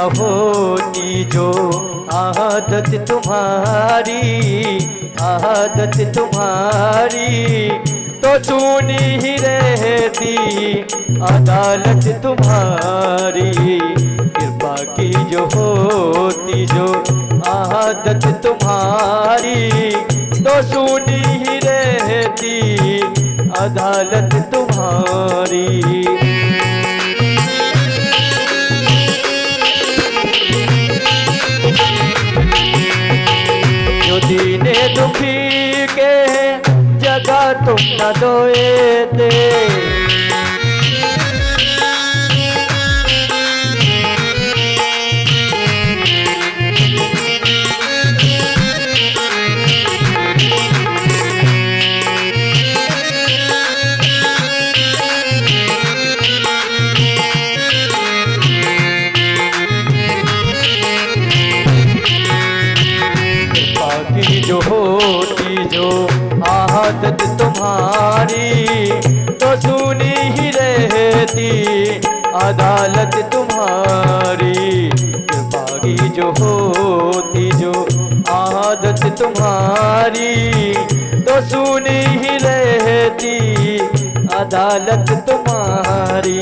न होती जो आदत तुम्हारी, आदत तुम्हारी, तो सुनी ही रहती अदालत तुम्हारी। कृपा की जो होती जो आदत तुम्हारी, तो सुनी ही रहती अदालत तुम्हारी। जो दीने दुखी के जगह तुम न दोए थे, जो होती जो आदत तुम्हारी, तो सुनी ही रहती अदालत तुम्हारी। कृपा की जो होती जो आदत तुम्हारी, तो सुनी ही रहती अदालत तुम्हारी।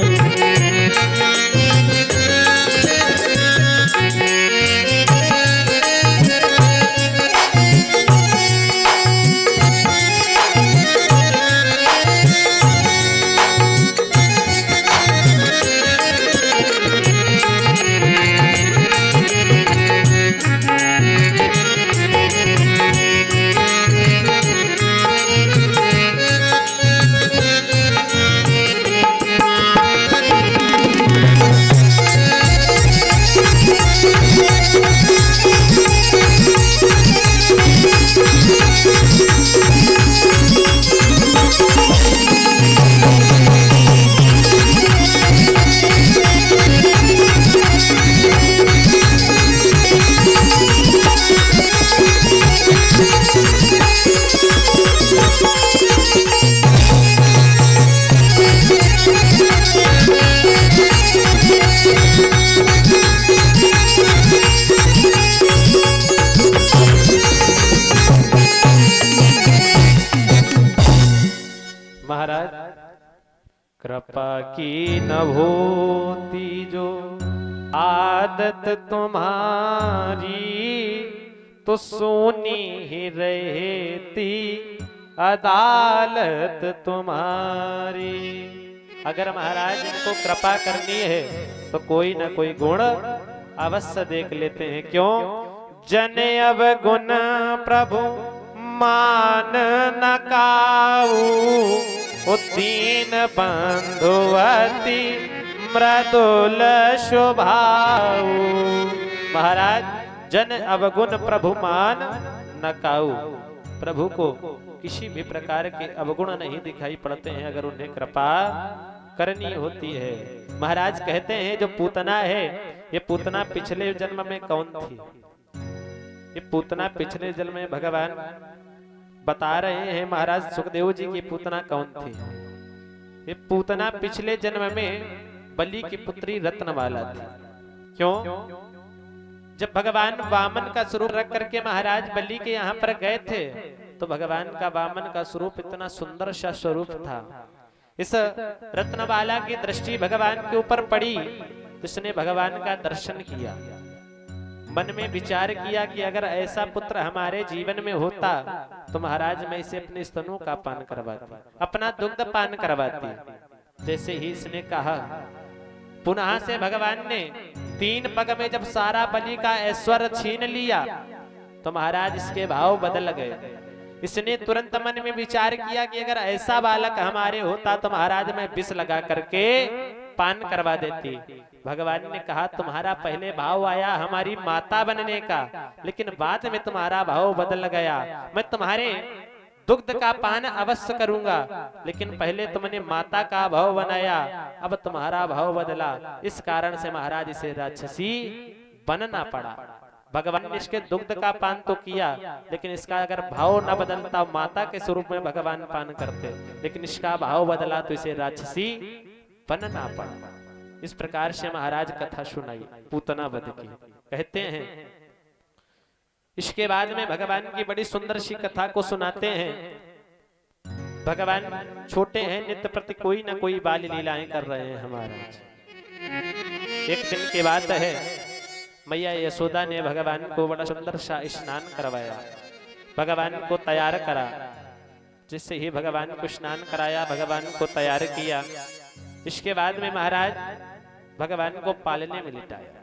महाराज कृपा की न होती जो आदत तुम्हारी, तो सोनी ही रहती अदालत तुम्हारी। अगर महाराज इनको कृपा करनी है तो कोई न कोई गुण अवश्य देख लेते हैं। क्यों? जन अवगुण प्रभु मान न काऊ, दीन बंधुवती मृदुल स्वभाव। महाराज जन अवगुण प्रभु मान न काऊ, प्रभु को किसी भी प्रकार के अवगुण नहीं दिखाई पड़ते हैं अगर उन्हें कृपा करनी होती है। महाराज कहते हैं जो पूतना है, ये पूतना पिछले जन्म में कौन थी? ये पूतना पिछले जन्म में भगवान बता रहे हैं महाराज सुखदेव जी की पूतना कौन थी। ये पूतना पिछले जन्म में बलि की पुत्री रत्नमाला थी। क्यों? जब भगवान वामन का स्वरूप रख करके महाराज बलि के यहाँ पर गए थे, तो भगवान का वामन का स्वरूप इतना सुंदर सा स्वरूप था। इस रत्नमाला की दृष्टि भगवान के ऊपर पड़ी, जिसने भगवान का दर्शन किया, मन में विचार किया कि अगर ऐसा पुत्र हमारे जीवन में होता तो महाराज मैं इसे अपने स्तनों का पान करवाती, अपना दुग्ध पान करवाती। जैसे ही इसने कहा, पुनः से भगवान ने 3 पग में जब सारा बलि का ऐश्वर्य छीन लिया तो महाराज इसके भाव बदल गए। इसने तुरंत मन में विचार किया कि अगर ऐसा बालक हमारे होता तो महाराज मैं विष लगा करके पान करवा देती। भगवान ने कहा तुम्हारा पहले भाव आया हमारी माता बनने का, लेकिन बाद में तुम्हारा भाव बदल गया। मैं तुम्हारे दुग्ध का पान अवश्य करूंगा, लेकिन पहले तुमने माता का भाव बनाया, अब तुम्हारा भाव बदला। इस कारण से महाराज इसे राक्षसी बनना पड़ा। भगवान ने इसके दुग्ध का पान तो किया, लेकिन इसका अगर भाव न बदलता, माता के स्वरूप में भगवान पान करते, लेकिन इसका भाव बदला तो इसे राक्षसी बनना पड़ा। इस प्रकार से महाराज कथा सुनाई पूतना वध की। कहते हैं इसके बाद में भगवान की बड़ी सुंदर सी कथा को सुनाते हैं। भगवान छोटे हैं, नित्य प्रति कोई ना कोई बाल लीलाएं कर रहे हैं महाराज। एक दिन की बात है, मैया यशोदा ने भगवान को बड़ा सुंदर सा स्नान करवाया, भगवान को तैयार करा। जिससे ही भगवान को स्नान कराया, भगवान को तैयार किया, इसके बाद में महाराज भगवान को पालने में लिटाया।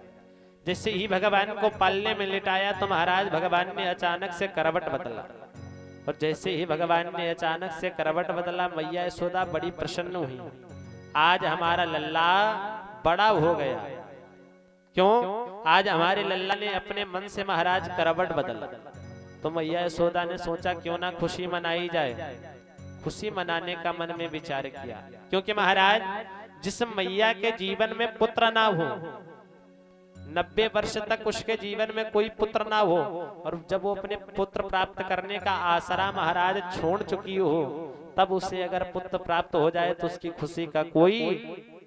जिससे ही भगवान को पालने में लिटाया तो महाराज भगवान ने अचानक से करवट बदला, और जैसे ही भगवान ने अचानक से करवट बदला, मैया यशोदा बड़ी प्रसन्न हुई। आज हमारा लल्ला बड़ा हो गया। क्यों? आज हमारे लल्ला ने अपने मन से महाराज करवट बदला। तो मैया यशोदा ने सोचा क्यों ना खुशी मनाई जाए। खुशी मनाने का मन में विचार किया, क्योंकि महाराज जिस मैया के जीवन में पुत्र ना हो, 90 वर्ष तक उसके जीवन में कोई पुत्र ना हो, और जब वो अपने पुत्र प्राप्त करने का आसरा महाराज छोड़ चुकी हो, तब उसे अगर पुत्र प्राप्त हो जाए तो उसकी खुशी का कोई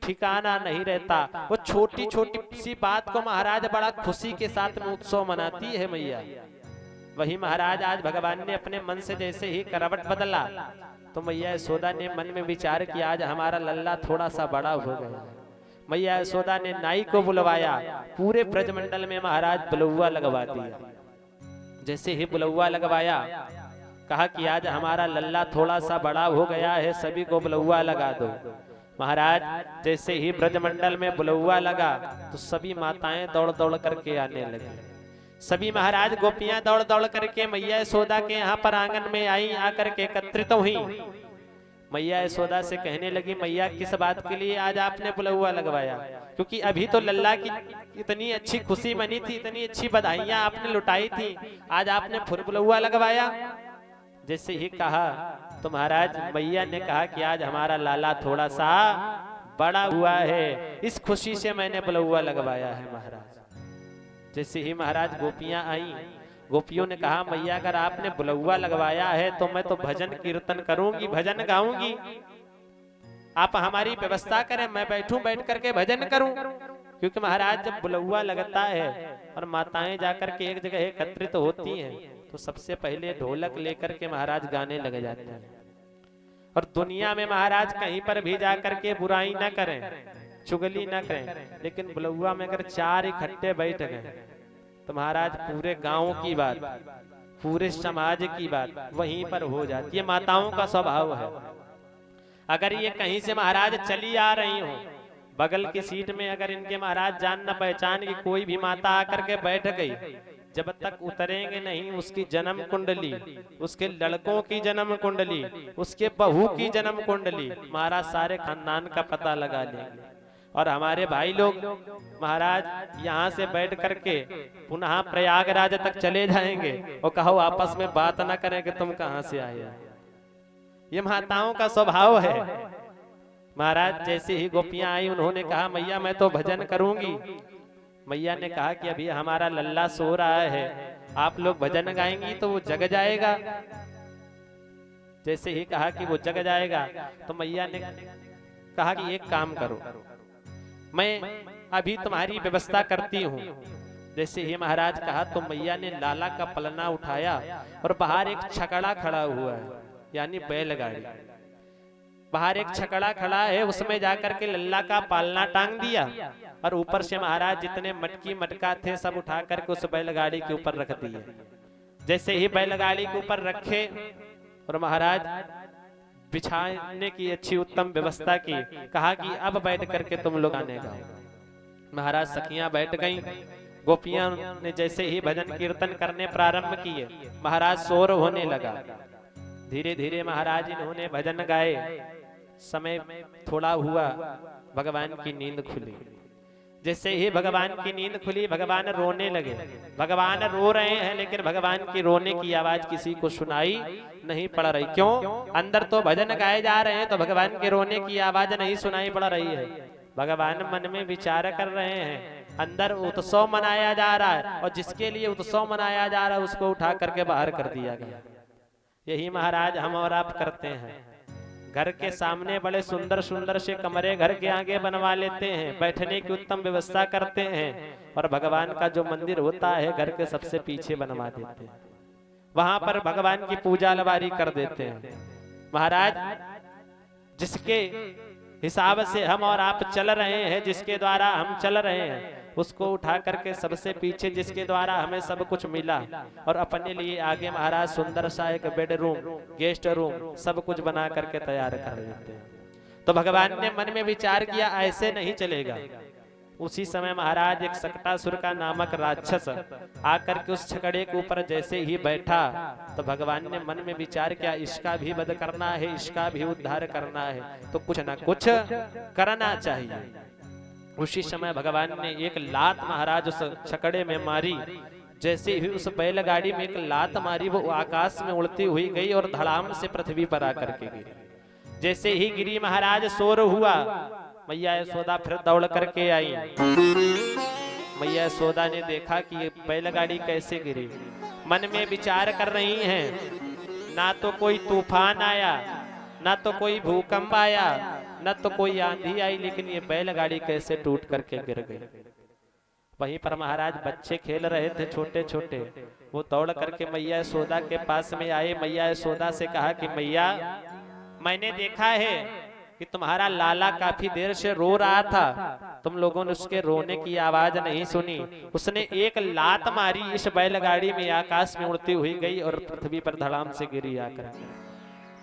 ठिकाना नहीं रहता। वो छोटी छोटी सी बात को महाराज बड़ा खुशी के साथ में उत्सव मनाती है मैया। वही महाराज आज भगवान ने अपने मन से जैसे ही करवट बदला, तो मैया यशोदा ने मन में विचार किया आज हमारा लल्ला थोड़ा सा बड़ा हो गया। मैया यशोदा ने नाई को बुलवाया, पूरे ब्रजमंडल में महाराज बुलौआ लगवा दिया। जैसे ही बुलौआ लगवाया, कहा कि आज हमारा लल्ला थोड़ा सा बड़ा हो गया है, सभी को बुलौआ लगा दो। महाराज जैसे ही ब्रजमंडल में बुलौआ लगा तो सभी माताएं दौड़ दौड़ करके आने लगी। सभी महाराज गोपियां दौड़ दौड़ करके मैया यशोदा के यहाँ पर आंगन में आई, आकर के एकत्रित हुई। मैया यशोदा से कहने लगी, मैया किस बात के लिए आज आपने बुलौआ लगवाया? क्योंकि अभी तो लल्ला की इतनी अच्छी खुशी मनी थी, इतनी अच्छी बधाइयां आपने लुटाई थी, आज आपने फिर बुलौआ लगवाया। जैसे ही कहा तो महाराज मैया ने कहा कि आज हमारा लाला थोड़ा सा बड़ा हुआ है, इस खुशी से मैंने बुलौआ लगवाया है महाराज। जैसे ही महाराज गोपियां आई, गोपियों ने कहा मैया अगर आपने बुलौआ लगवाया है तो मैं तो भजन कीर्तन करूंगी, भजन गाऊंगी, आप हमारी व्यवस्था करें, मैं बैठूं, बैठ करके भजन करूं। क्योंकि महाराज जब बुलौआ लगता है और माताएं जाकर के एक जगह एकत्रित होती हैं तो सबसे पहले ढोलक लेकर के महाराज गाने लग जाते हैं। और दुनिया में महाराज कहीं पर भी जाकर के बुराई ना करें, चुगली ना करें, लेकिन बुलौआ में अगर 4 इकट्ठे बैठ गए तो महाराज पूरे गांव की बात, पूरे समाज की बात वहीं पर हो जाती है। माताओं का स्वभाव है। अगर ये कहीं से महाराज चली आ रही हो, बगल की सीट में अगर इनके महाराज जान न पहचान की कोई भी माता आकर के बैठ गई, जब तक उतरेंगे नहीं उसकी जन्म कुंडली, उसके लड़कों की जन्म कुंडली, उसके बहू की जन्म कुंडली महाराज सारे खानदान का पता लगा लेंगे। और हमारे भाई लोग महाराज यहाँ से बैठ करके पुनः प्रयागराज तक चले जाएंगे और कहो आपस में बात ना करें कि तुम कहाँ से आए। ये माताओं का स्वभाव है। महाराज जैसे ही गोपियां आई उन्होंने कहा मैया मैं तो भजन करूंगी। मैया ने कहा कि अभी हमारा लल्ला सो रहा है, आप लोग भजन गाएंगी तो वो जग जाएगा। जैसे ही कहा कि वो जग जाएगा तो मैया ने कहा कि एक काम करो, मैं अभी तुम्हारी व्यवस्था करती हूँ। जैसे ही महाराज कहा तो मैया ने लाला का पलना उठाया और बाहर एक छकड़ा खड़ा हुआ है, यानी बैलगाड़ी। बाहर एक छकड़ा खड़ा है, उसमें जाकर के लल्ला का पालना टांग दिया और ऊपर से महाराज जितने मटकी मटका थे सब उठा करके उस बैलगाड़ी के ऊपर रख दिए। जैसे ही बैलगाड़ी के ऊपर रखे और महाराज बिछाने की अच्छी उत्तम व्यवस्था की, कहा कि अब बैठ करके तुम लोग गाने गाओ। महाराज सखियां बैठ गईं। गोपियां ने जैसे ही भजन कीर्तन करने प्रारंभ किए, महाराज शोर होने लगा। धीरे धीरे महाराज इन्होंने भजन गाए। समय थोड़ा हुआ, भगवान की नींद खुली। जैसे ही भगवान की नींद खुली भगवान रोने लगे। भगवान रो रहे हैं लेकिन भगवान की रोने की आवाज किसी को सुनाई नहीं पड़ रही। क्यों? अंदर तो भजन गाए जा रहे हैं तो भगवान के रोने की आवाज नहीं सुनाई पड़ रही है। भगवान मन में विचार कर रहे हैं, अंदर उत्सव मनाया जा रहा है और जिसके लिए उत्सव मनाया जा रहा है उसको उठा करके बाहर कर दिया गया। यही महाराज हम और आप करते हैं। घर के सामने बड़े सुंदर सुंदर से कमरे घर के आगे बनवा लेते हैं, बैठने की उत्तम व्यवस्था करते हैं, और भगवान का जो मंदिर होता है घर के सबसे पीछे बनवा देते हैं। वहां पर भगवान की पूजा लवारी कर देते हैं। महाराज, जिसके हिसाब से हम और आप चल रहे हैं, जिसके द्वारा हम चल रहे हैं, उसको उठा करके सबसे पीछे, जिसके द्वारा हमें सब कुछ मिला, और अपने लिए आगे महाराज सुंदर सा एक बेडरूम, गेस्ट रूम सब कुछ बना करके तैयार कर लेते हैं। तो भगवान ने मन में विचार किया ऐसे नहीं चलेगा। उसी समय महाराज एक सकटासुर का नामक राक्षस आकर के उस छकड़े के ऊपर जैसे ही बैठा, तो भगवान ने मन में विचार किया इसका भी वध करना है, इसका भी उद्धार करना है, तो कुछ ना कुछ करना चाहिए। उसी समय भगवान ने एक लात महाराज उस छकड़े में मारी। जैसे ही उस बैलगाड़ी में एक लात मारी, वो आकाश में उड़ती हुई गई और धड़ाम से पृथ्वी पर आकर के गिरी। जैसे ही गिरी महाराज, शोर हुआ। मैया यशोदा फिर दौड़ करके आई। मैया यशोदा ने देखा कि ये बैलगाड़ी कैसे गिरी। मन में विचार कर रही हैं, ना तो कोई तूफान आया, ना तो कोई भूकंप आया, न तो कोई आंधी आई, लेकिन ये बैलगाड़ी कैसे टूट करके गिर गई। वहीं पर महाराज बच्चे खेल रहे थे छोटे छोटे, वो दौड़ करके मैया यशोदा के पास में आए। मैया यशोदा से कहा कि मैया, मैंने देखा है कि तुम्हारा लाला काफी देर से रो रहा था, तुम लोगों ने उसके रोने की आवाज नहीं सुनी। उसने एक लात मारी, इस बैलगाड़ी में आकाश में उड़ती हुई गई और पृथ्वी पर धड़ाम से गिरी आकर।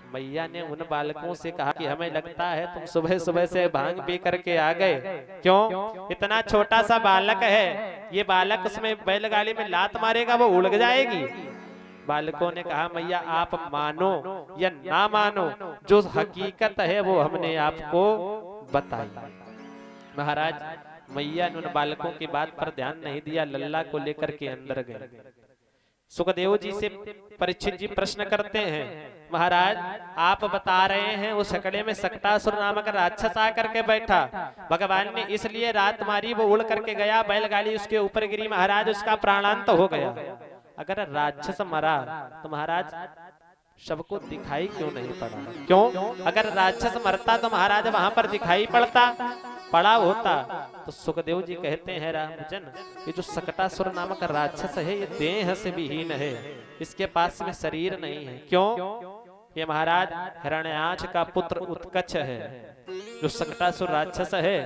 मैया ने उन बालकों से कहा कि हमें लगता है तुम सुबह सुबह से भांग पी करके आ गए। क्यों? इतना छोटा सा बालक है, ये बालक उसमें बैलगाड़ी में लात मारेगा, वो उड़ जाएगी। बालकों ने कहा मैया आप मानो या ना मानो, जो हकीकत है वो हमने आपको बताई। महाराज, मैया ने उन बालकों की बात पर ध्यान नहीं दिया, लल्ला को लेकर के अंदर गए। सुखदेव जी से परीक्षित जी प्रश्न करते हैं, महाराज आप बता रहे हैं उस छकड़े में सकटासुर नामक राक्षस आकर के बैठा, भगवान ने इसलिए रात मारी, वो उड़ करके गया, बैलगाड़ी उसके ऊपर गिरी, महाराज उसका प्राणांत हो गया। अगर राक्षस मरा तो महाराज सबको दिखाई क्यों नहीं पड़ा? क्यों? अगर राक्षस मरता तो महाराज वहां पर दिखाई पड़ा होता। तो सुखदेव जी कहते हैं, रामजन, ये जो सकटासुर नामक राक्षस है ये देह से विहीन है, इसके पास में शरीर नहीं है। क्यों? ये महाराज हिरण्याक्ष का पुत्र उत्कच है। जो सकटासुर राक्षस है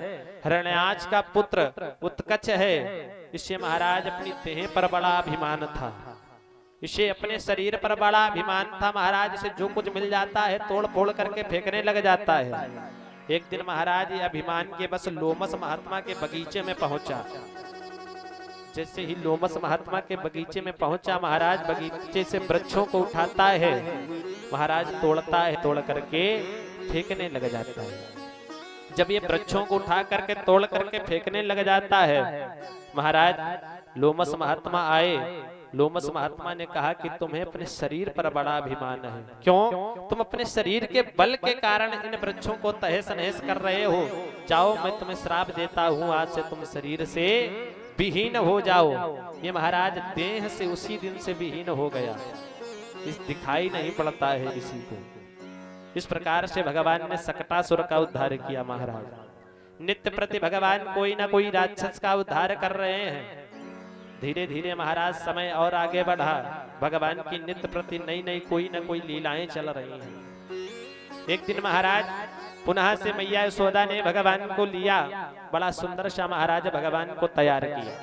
हिरण्याक्ष का पुत्र उत्कच है। इससे महाराज अपनी देह पर बड़ा अभिमान था, इसे अपने शरीर पर बड़ा अभिमान था। महाराज इसे जो कुछ मिल जाता है तोड़ फोड़ करके फेंकने लग जाता है। एक दिन महाराज ये अभिमान के बस लोमस महात्मा के बगीचे में पहुंचा। जैसे ही लोमस महात्मा के बगीचे में पहुंचा, महाराज बगीचे से वृक्षों को उठाता है, महाराज तोड़ता है, तोड़ करके फेंकने लग जाता है। जब ये वृक्षों को उठा करके तोड़ करके फेंकने लग जाता है, महाराज लोमस महात्मा आए। लोमस महात्मा ने कहा कि तुम्हें अपने शरीर पर बड़ा अभिमान है। क्यों? तुम अपने शरीर के बल के कारण इन वृक्षों को तहस नहस कर रहे हो। जाओ, मैं तुम्हें श्राप देता हूँ, आज से तुम शरीर से विहीन हो जाओ। ये महाराज देह से उसी दिन से विहीन हो गया, इस दिखाई नहीं पड़ता है किसी को। इस प्रकार से भगवान ने सकटासुर का उद्धार किया। महाराज नित्य प्रति भगवान कोई ना कोई राक्षस का उद्धार कर रहे हैं। धीरे धीरे महाराज समय और आगे बढ़ा, भगवान की नित्य प्रति नई नई कोई ना कोई लीलाएं चल रही हैं। एक दिन महाराज पुनः से मैया यशोदा ने भगवान को लिया, बड़ा सुंदर सा महाराज भगवान को तैयार किया।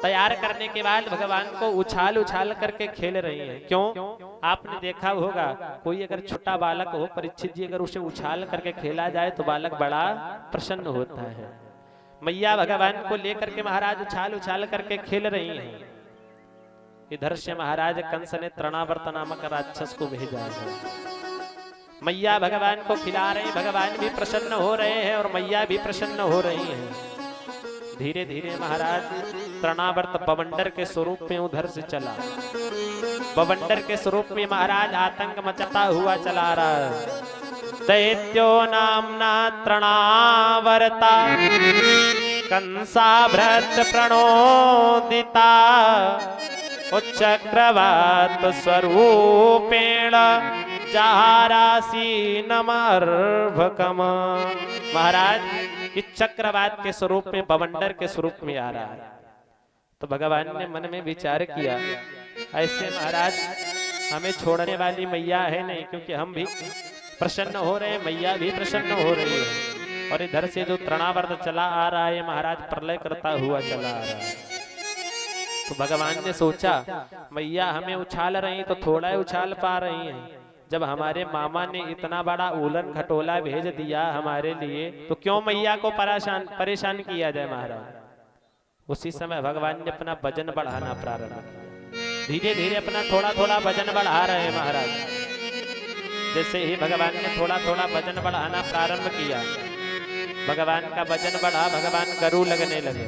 तैयार करने के बाद भगवान को उछाल उछाल करके खेल रही हैं। क्यों? आपने देखा होगा कोई अगर छोटा बालक हो, परीक्षित जी, अगर उसे उछाल करके खेला जाए तो बालक बड़ा प्रसन्न होता है। मैया भगवान को लेकर के महाराज उछाल उछाल करके खेल रही हैं। इधर से महाराज कंस ने तृणावर्त नामक राक्षस को भेजा है। मैया भगवान को खिला रहे, भगवान भी प्रसन्न हो रहे हैं और मैया भी प्रसन्न हो रही हैं। धीरे धीरे महाराज तृणावर्त बवंडर के स्वरूप में उधर से चला। बवंडर के स्वरूप में महाराज आतंक मचाता हुआ चला रहा है। दैत्यो नामना तृणावर्ता कंसाभृत प्रणोदिता उच्चक्रवात स्वरूपेण जहारासी नमर्भकम। महाराज इस चक्रवात के स्वरूप में, बवंडर के स्वरूप में आ रहा है। तो भगवान ने मन में विचार किया, ऐसे महाराज हमें छोड़ने वाली मैया है नहीं, क्योंकि हम भी प्रसन्न हो रहे हैं, मैया भी प्रसन्न हो रही है। और इधर से जो तृणावर्त चला आ रहा है महाराज, प्रलय करता हुआ चला आ रहा है। तो भगवान ने सोचा, मैया हमें उछाल रही तो थोड़ा ही उछाल पा रही हैं, जब हमारे मामा ने इतना बड़ा उलन खटोला भेज दिया हमारे लिए, तो क्यों मैया को परेशान किया जाए महाराज। उसी समय भगवान ने अपना वजन बढ़ाना प्रारंभ किया। धीरे धीरे अपना थोड़ा थोड़ा वजन बढ़ा रहे हैं महाराज। जैसे ही भगवान ने थोड़ा थोड़ा वजन बढ़ाना प्रारंभ किया, भगवान का वजन बढ़ा, भगवान गरु लगने लगे।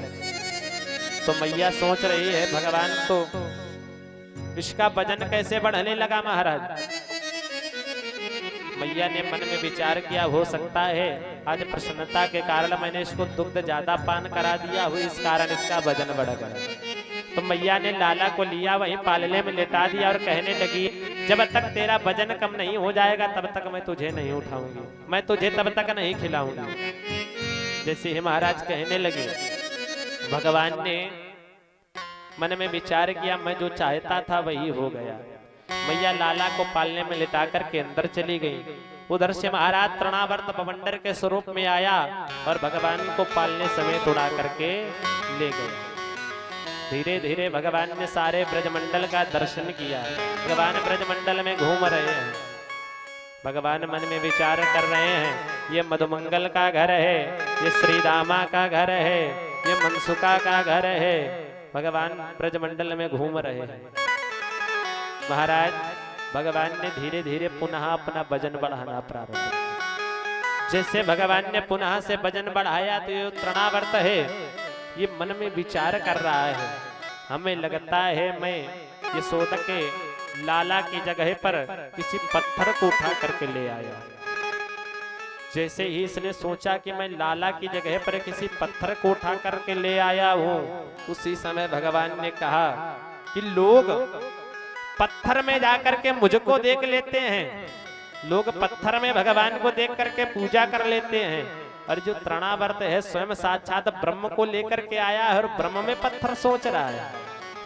तो मैया सोच रही है, भगवान तो इसका वजन कैसे बढ़ने लगा महाराज। मैया ने मन में विचार किया, हो सकता है आज प्रसन्नता के कारण मैंने इसको दुग्ध ज्यादा पान करा दिया हो, इस कारण इसका वजन बढ़ गया। तो मैया ने लाला को लिया, वहीं पालने में लेटा दिया और कहने लगी, जब तक तेरा वजन कम नहीं हो जाएगा तब तक मैं तुझे नहीं उठाऊंगी, मैं तुझे तब तक नहीं खिलाऊंगी। जैसे ही महाराज कहने लगे, भगवान ने मन में विचार किया, मैं जो चाहता था वही हो गया। मैया लाला को पालने में लिटा कर के अंदर चली गई। उधर से महाराज तृणावर्त बवंडर के स्वरूप में आया और भगवान को पालने समेत उड़ा करके ले गए। धीरे धीरे भगवान ने सारे ब्रजमंडल का दर्शन किया। भगवान ब्रजमंडल में घूम रहे हैं। भगवान मन में विचार कर रहे हैं, ये मधुमंगल का घर है, ये श्रीदामा का घर है, ये मनसुका का घर है। भगवान ब्रजमंडल में घूम रहे हैं। महाराज भगवान ने धीरे धीरे पुनः अपना वजन बढ़ाना प्रारंभ किया। जैसे भगवान ने पुनः से वजन बढ़ाया, तो ये तृणावर्त है, ये मन में विचार कर रहा है, हमें लगता है मैं यशोदा के लाला की जगह पर किसी पत्थर को उठा करके ले आया। जैसे ही इसने सोचा कि मैं लाला की जगह पर किसी पत्थर को उठा करके ले आया हूं, उसी समय भगवान ने कहा कि लोग पत्थर में जाकर के मुझको देख लेते हैं, लोग पत्थर में भगवान को देख करके पूजा कर लेते हैं, और जो तृणावर्त है स्वयं साक्षात ब्रह्म को लेकर के आया है और ब्रह्म में पत्थर सोच रहा है,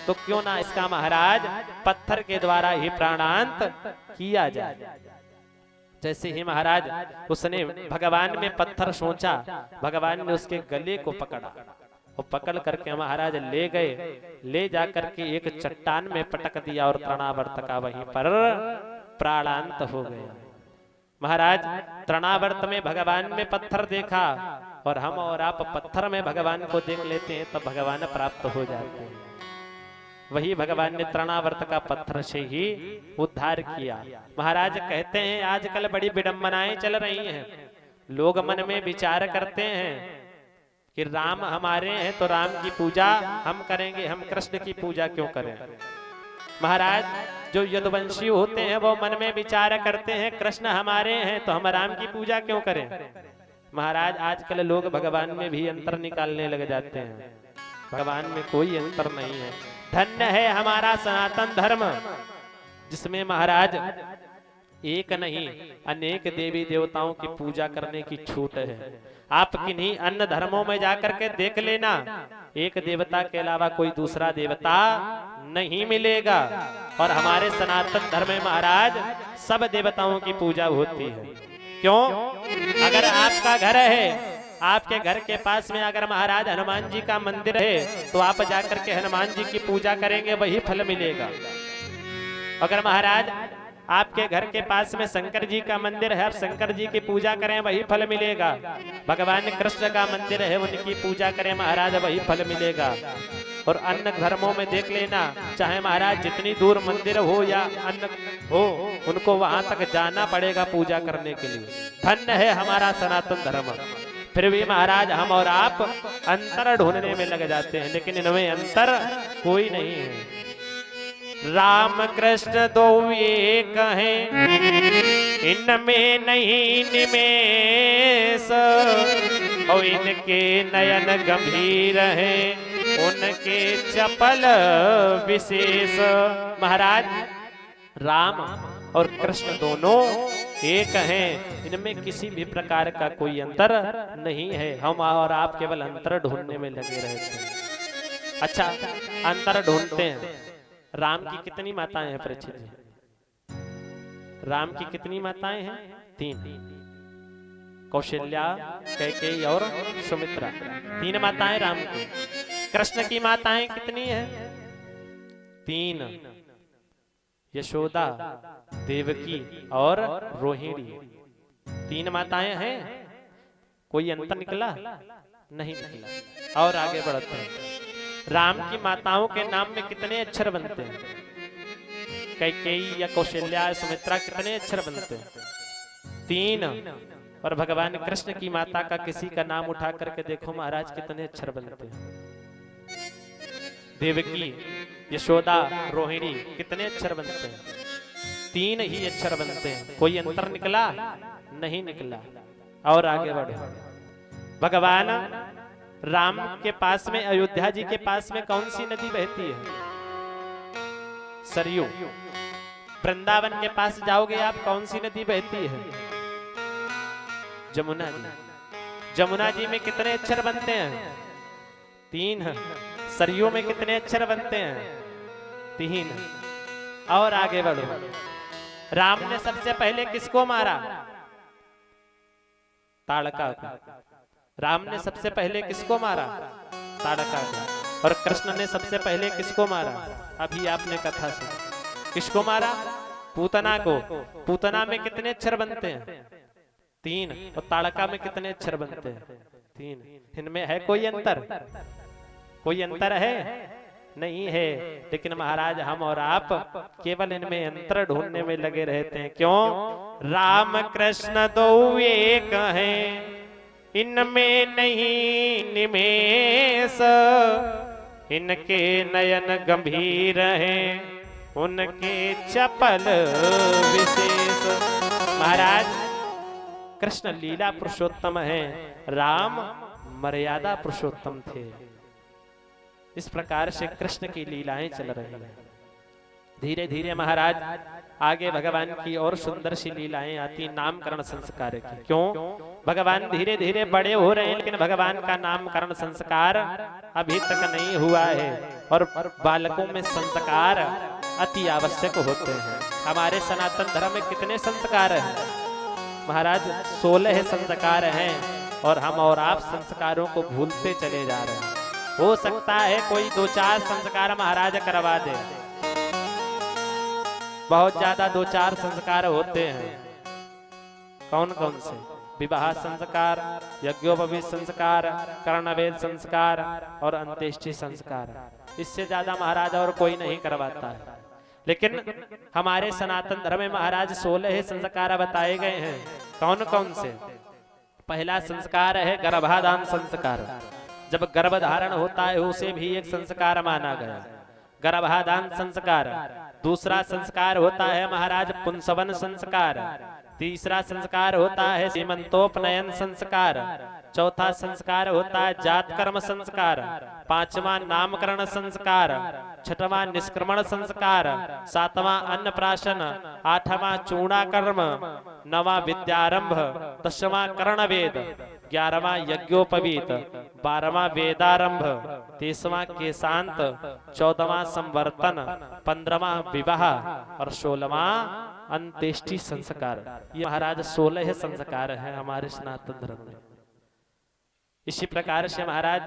तो क्यों ना इसका महाराज पत्थर के द्वारा ही प्राणांत किया जाए। जैसे ही महाराज उसने भगवान में पत्थर सोचा, भगवान ने उसके गले को पकड़ा और पकड़ करके महाराज ले गए, ले जाकर के एक चट्टान में पटक दिया और तृणावर्त का वहीं पर प्राणांत हो गया। महाराज तृणावर्त में भगवान में पत्थर देखा, और हम और आप पत्थर में भगवान को देख लेते हैं, तब भगवान प्राप्त हो जाते हैं। वही भगवान ने तृणावर्त का पत्थर से ही उद्धार किया। महाराज कहते हैं आजकल बड़ी विडंबनाएं चल रही हैं। लोग मन में विचार करते हैं कि राम हमारे हैं तो राम की पूजा हम करेंगे, हम कृष्ण की पूजा क्यों करें। महाराज जो यदुवंशी होते हैं वो मन में विचार करते हैं कृष्ण हमारे हैं तो हम राम की पूजा क्यों करें। महाराज आजकल लोग भगवान में भी अंतर निकालने लग जाते हैं। भगवान में कोई अंतर नहीं है। धन्य है हमारा सनातन धर्म, जिसमें महाराज एक नहीं अनेक देवी देवताओं की पूजा करने की छूट है। आप किन्हीं अन्य धर्मों में जाकर के देख लेना, एक देवता के अलावा कोई दूसरा देवता नहीं मिलेगा। और हमारे सनातन धर्म में महाराज सब देवताओं की पूजा होती है। क्यों? अगर आपका घर है, आपके घर के पास में अगर महाराज हनुमान जी का मंदिर है, तो आप जाकर के हनुमान जी की पूजा करेंगे, वही फल मिलेगा। अगर महाराज आपके घर के पास में शंकर जी का मंदिर है, आप शंकर जी की पूजा करें, वही फल मिलेगा। भगवान कृष्ण का मंदिर है, उनकी पूजा करें महाराज, वही फल मिलेगा। और अन्य धर्मों में देख लेना, चाहे महाराज जितनी दूर मंदिर हो या अन्य हो, उनको वहां तक जाना पड़ेगा पूजा करने के लिए। धन्य है हमारा सनातन धर्म। फिर भी महाराज हम और आप अंतर ढूंढने में लग जाते हैं, लेकिन इनमें अंतर कोई नहीं है। राम कृष्ण दो एक हैं, इनमें नहीं निमेष, और इनके नयन गंभीर हैं, उनके चपल विशेष। महाराज राम और कृष्ण दोनों एक हैं, इनमें किसी भी प्रकार का कोई अंतर नहीं है। हम और आप केवल अंतर ढूंढने में लगे रहते हैं। अच्छा, अंतर ढूंढते हैं। राम की कितनी माताएं हैं परीक्षित जी? राम की कितनी माताएं हैं? 3, कौशल्या, कैकेयी और सुमित्रा। 3 माताएं राम की। कृष्ण की माताएं कितनी हैं? 3, यशोदा, देवकी और रोहिणी। 3 माताएं हैं। कोई अंतर निकला? नहीं निकला। और आगे बढ़ते हैं। राम की माताओं के नाम में कितने अक्षर बनते हैं? कैकेयी या कौशल्या या सुमित्रा कितने अक्षर बनते हैं? 3। और भगवान कृष्ण की माता का किसी का नाम उठा करके देखो महाराज, कितने अक्षर बनते हैं? देवकी, यशोदा, रोहिणी, कितने अक्षर बनते हैं? 3 ही अक्षर बनते हैं। कोई अंतर निकला? नहीं निकला। और आगे बढ़ो। भगवान राम के पास में, अयोध्या जी के पास में कौन सी नदी बहती है? सरयू। वृंदावन के पास जाओगे आप, कौन सी नदी बहती है? जमुना जी। जमुना जी में कितने अक्षर बनते हैं? 3। सरयू में कितने अक्षर बनते हैं? 3। और आगे बढ़ो। राम ने सबसे पहले किसको मारा? ताड़का को। राम ने सबसे पहले किसको मारा? ताड़का को। और कृष्ण ने सबसे पहले किसको मारा? अभी आपने कथा सुनी। किसको मारा? पूतना को। पूतना में कितने अक्षर बनते हैं? 3। और ताड़का में कितने अक्षर बनते हैं? 3। इनमें है कोई अंतर? कोई अंतर है? नहीं है। लेकिन महाराज हम और आप केवल इनमें अंतर ढूंढने में लगे रहते हैं। क्यों? राम कृष्ण दो एक हैं, इनमें नहीं निमेष, इनके नयन गंभीर हैं, उनके चपल विशेष। महाराज कृष्ण लीला पुरुषोत्तम है, राम मर्यादा पुरुषोत्तम थे। इस प्रकार से कृष्ण की लीलाएं चल रही हैं। धीरे धीरे महाराज आगे भगवान की और सुंदर सी लीलाएं आती, नामकरण संस्कार की। क्यों? भगवान धीरे धीरे बड़े हो रहे हैं, लेकिन भगवान का नामकरण संस्कार अभी तक नहीं हुआ है। और बालकों में संस्कार अति आवश्यक होते हैं। हमारे सनातन धर्म में कितने संस्कार हैं महाराज? 16 संस्कार हैं। और हम और आप संस्कारों को भूलते चले जा रहे हैं। हो सकता है कोई 2-4 संस्कार महाराज करवा दे, बहुत ज्यादा 2-4 संस्कार होते हैं। कौन कौन से? विवाह संस्कार, यज्ञोपवीत संस्कार, कर्णवेद संस्कार और अंत्येष्टि संस्कार। इससे ज्यादा महाराज और कोई नहीं करवाता है। लेकिन हमारे सनातन धर्म में महाराज 16 संस्कार बताए गए हैं। कौन कौन से? पहला संस्कार है गर्भाधान संस्कार। जब गर्भ धारण होता है उसे भी एक संस्कार माना गया, गर्भाधान संस्कार। दूसरा संस्कार होता है महाराज पुंसवन संस्कार। तीसरा संस्कार होता है सीमंतोपनयन संस्कार। चौथा संस्कार होता है जातकर्म संस्कार। पांचवा नामकरण संस्कार। छठवां निष्क्रमण संस्कार। सातवां अन्नप्राशन। आठवां चूड़ाकर्म। नवा विद्यारंभ। 10वां कर्णवेद। 11वां यज्ञोपवीत। 12वां वेदारंभ। 13वां केशांत। 14वां संवर्तन। 15वां विवाह और 16वां अंत्येष्टि संस्कार। ये महाराज 16 संस्कार है हमारे सनातन धर्म में। इसी प्रकार से महाराज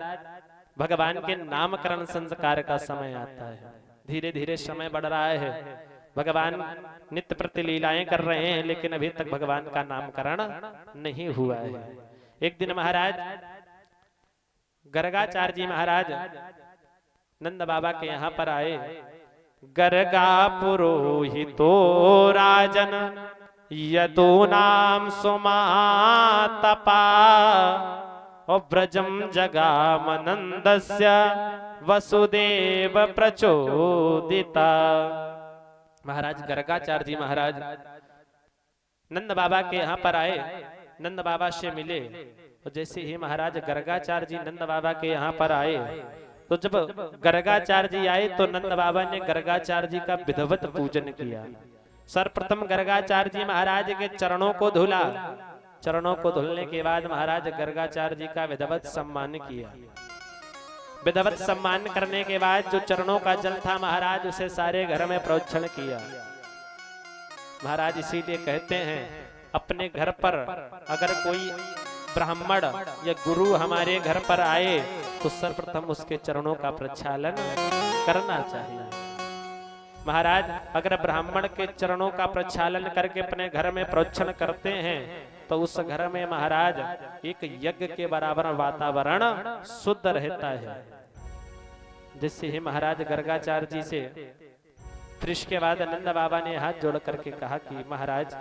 भगवान के नामकरण संस्कार का समय आता है। धीरे धीरे समय बढ़ रहा है। भगवान नित्य प्रति लीलाएं कर रहे हैं, लेकिन अभी तक भगवान का नामकरण नहीं हुआ है। एक दिन महाराज गर्गाचार्य जी महाराज नंद बाबा के यहाँ पर आए। गर्गा पुरोहितो राजन यदो नाम सुमातपा और ब्रजम जगामनंदस्य वसुदेव प्रचोदिता। महाराज गर्गाचार्य जी महाराज नंद बाबा के यहाँ पर आए, नंद बाबा से मिले। तो जैसे ही महाराज गर्गाचार्य जी नंद बाबा के यहाँ पर आए, तो जब गर्गाचार्य जी आए तो नंद बाबा ने गर्गाचार्य जी का विधिवत पूजन किया। सर्वप्रथम गर्गाचार्य जी महाराज के चरणों को धुला। चरणों को धुलने के बाद महाराज गर्गाचार्य जी का विधिवत सम्मान किया। विधिवत सम्मान करने के बाद जो चरणों का जल था महाराज उसे सारे घर में प्रोक्षण किया। महाराज इसीलिए कहते हैं अपने घर पर अगर कोई ब्राह्मण या गुरु हमारे घर पर आए तो सर्वप्रथम उसके चरणों का प्रक्षालन करना चाहिए। महाराज अगर ब्राह्मण के चरणों का प्रक्षालन करके अपने घर में प्रोक्षण करते हैं तो उस घर में महाराज एक यज्ञ के बराबर वातावरण शुद्ध रहता है। जिससे ही महाराज गर्गाचार्य जी से फिर इसके बाद नंद बाबा ने हाथ जोड़ करके कहा कि महाराज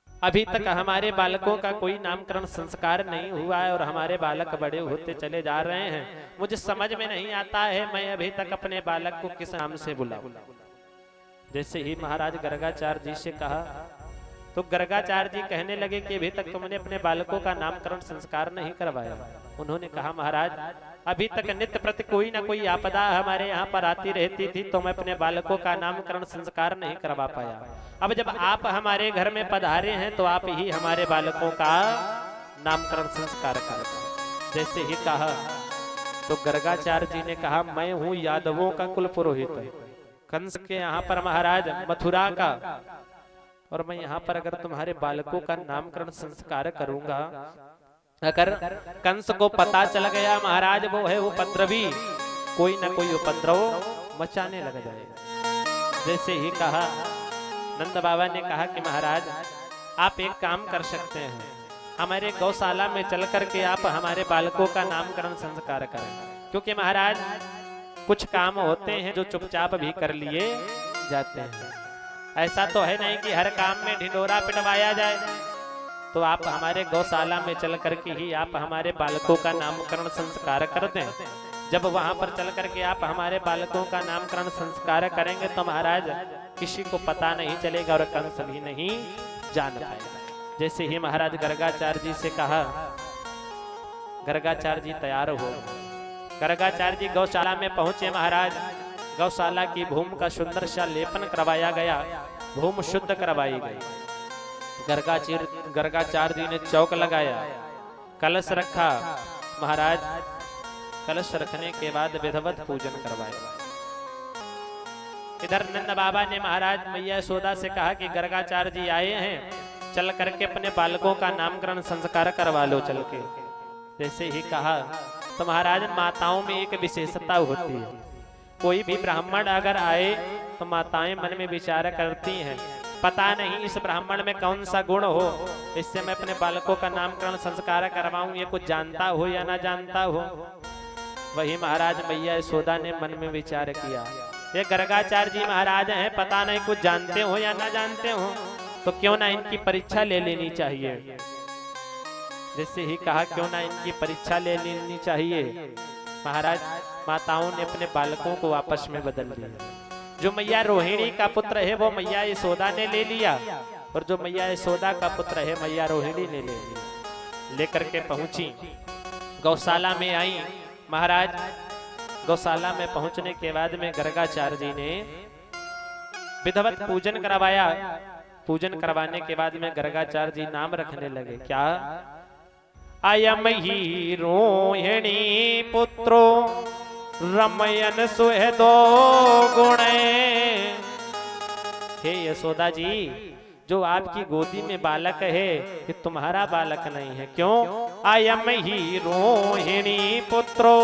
अभी तक हमारे बालकों का कोई नामकरण संस्कार नहीं हुआ है और हमारे बालक बड़े होते चले जा रहे हैं। मुझे समझ में नहीं आता है मैं अभी तक अपने बालक को किस नाम से बुलाऊं। जैसे ही महाराज गर्गाचार्य जी से कहा तो गर्गाचार्य जी कहने लगे कि अभी तक तुमने अपने बालकों का नामकरण संस्कार नहीं करवाया। उन्होंने कहा महाराज अभी तक नित्य प्रति कोई ना कोई आपदा हमारे यहाँ पर आती रहती थी तो मैं अपने बालकों का नामकरण संस्कार नहीं करवा पाया। अब जब आप हमारे घर में पधारे हैं तो आप ही हमारे बालकों का नामकरण संस्कार करें। जैसे ही कहा तो गर्गाचार्य जी ने कहा मैं हूँ यादवों का कुल पुरोहित, कंस के यहाँ पर महाराज मथुरा का, और मैं यहाँ पर अगर तुम्हारे बालकों का नामकरण संस्कार करूंगा अगर कंस को पता चल गया महाराज वो है उपद्रवी, कोई ना कोई उपद्रव मचाने लग जाएगा। जैसे ही कहा नंद बाबा ने कहा कि महाराज आप एक काम कर सकते हैं हमारे गौशाला में चल करके आप हमारे बालकों का नामकरण संस्कार करें, क्योंकि महाराज कुछ काम होते हैं जो चुपचाप भी कर लिए जाते हैं। ऐसा तो है नहीं कि हर काम में ढिंडोरा पिटवाया जाए। तो आप हमारे गौशाला में चल करके ही आप हमारे बालकों का नामकरण संस्कार कर दें। जब वहां पर चल करके आप हमारे बालकों का नामकरण संस्कार करेंगे तो महाराज किसी को पता नहीं चलेगा और कंस भी नहीं जान पाएगा। जैसे ही महाराज गर्गाचार्य जी से कहा, गर्गाचार्य जी तैयार हो। गर्गाचार्य जी गौशाला में पहुंचे। महाराज गौशाला की भूमि का सुंदर सा लेपन करवाया गया, भूमि शुद्ध करवाई गई। गर्गाचार्य जी ने चौक लगाया, कलश रखा। महाराज कलश रखने के बाद विधिवत पूजन करवाया। इधर नंद बाबा ने महाराज मैया यशोदा से कहा कि गर्गाचार्य जी आए हैं, चल करके अपने बालकों का नामकरण संस्कार करवा लो चल के। जैसे ही कहा तो महाराज माताओं में एक विशेषता होती है, कोई भी ब्राह्मण अगर आए तो माताएं मन में विचार करती हैं पता नहीं इस ब्राह्मण में कौन सा गुण हो, इससे मैं अपने बालकों का नामकरण संस्कार करवाऊं, ये कुछ जानता हो या ना जानता हो। वही महाराज मैया यशोदा ने मन में विचार किया, ये गर्गाचार्य जी महाराज हैं, पता नहीं कुछ जानते हो या ना जानते हो, तो क्यों ना इनकी परीक्षा ले लेनी चाहिए। जैसे ही कहा क्यों ना इनकी परीक्षा ले लेनी चाहिए, महाराज माताओं ने अपने बालकों को आपस में बदल दिया। जो मैया रोहिणी का पुत्र है वो मैया यशोदा ने ले लिया, और जो मैया यशोदा का पुत्र है मैया रोहिणी ने ले लिया। लेकर के पहुंची गौशाला में आई। महाराज गौशाला में पहुंचने के बाद में गर्गाचार्य जी ने विधिवत पूजन करवाया। पूजन करवाने के बाद में गर्गाचार्य जी नाम रखने लगे, क्या अयम ही रोहिणी पुत्रो रमयन सुहदो गुणे। हे यशोदा जी, जो आपकी गोदी में बालक है ये तुम्हारा बालक नहीं है। क्यों? अयम ही रोहिणी पुत्रो,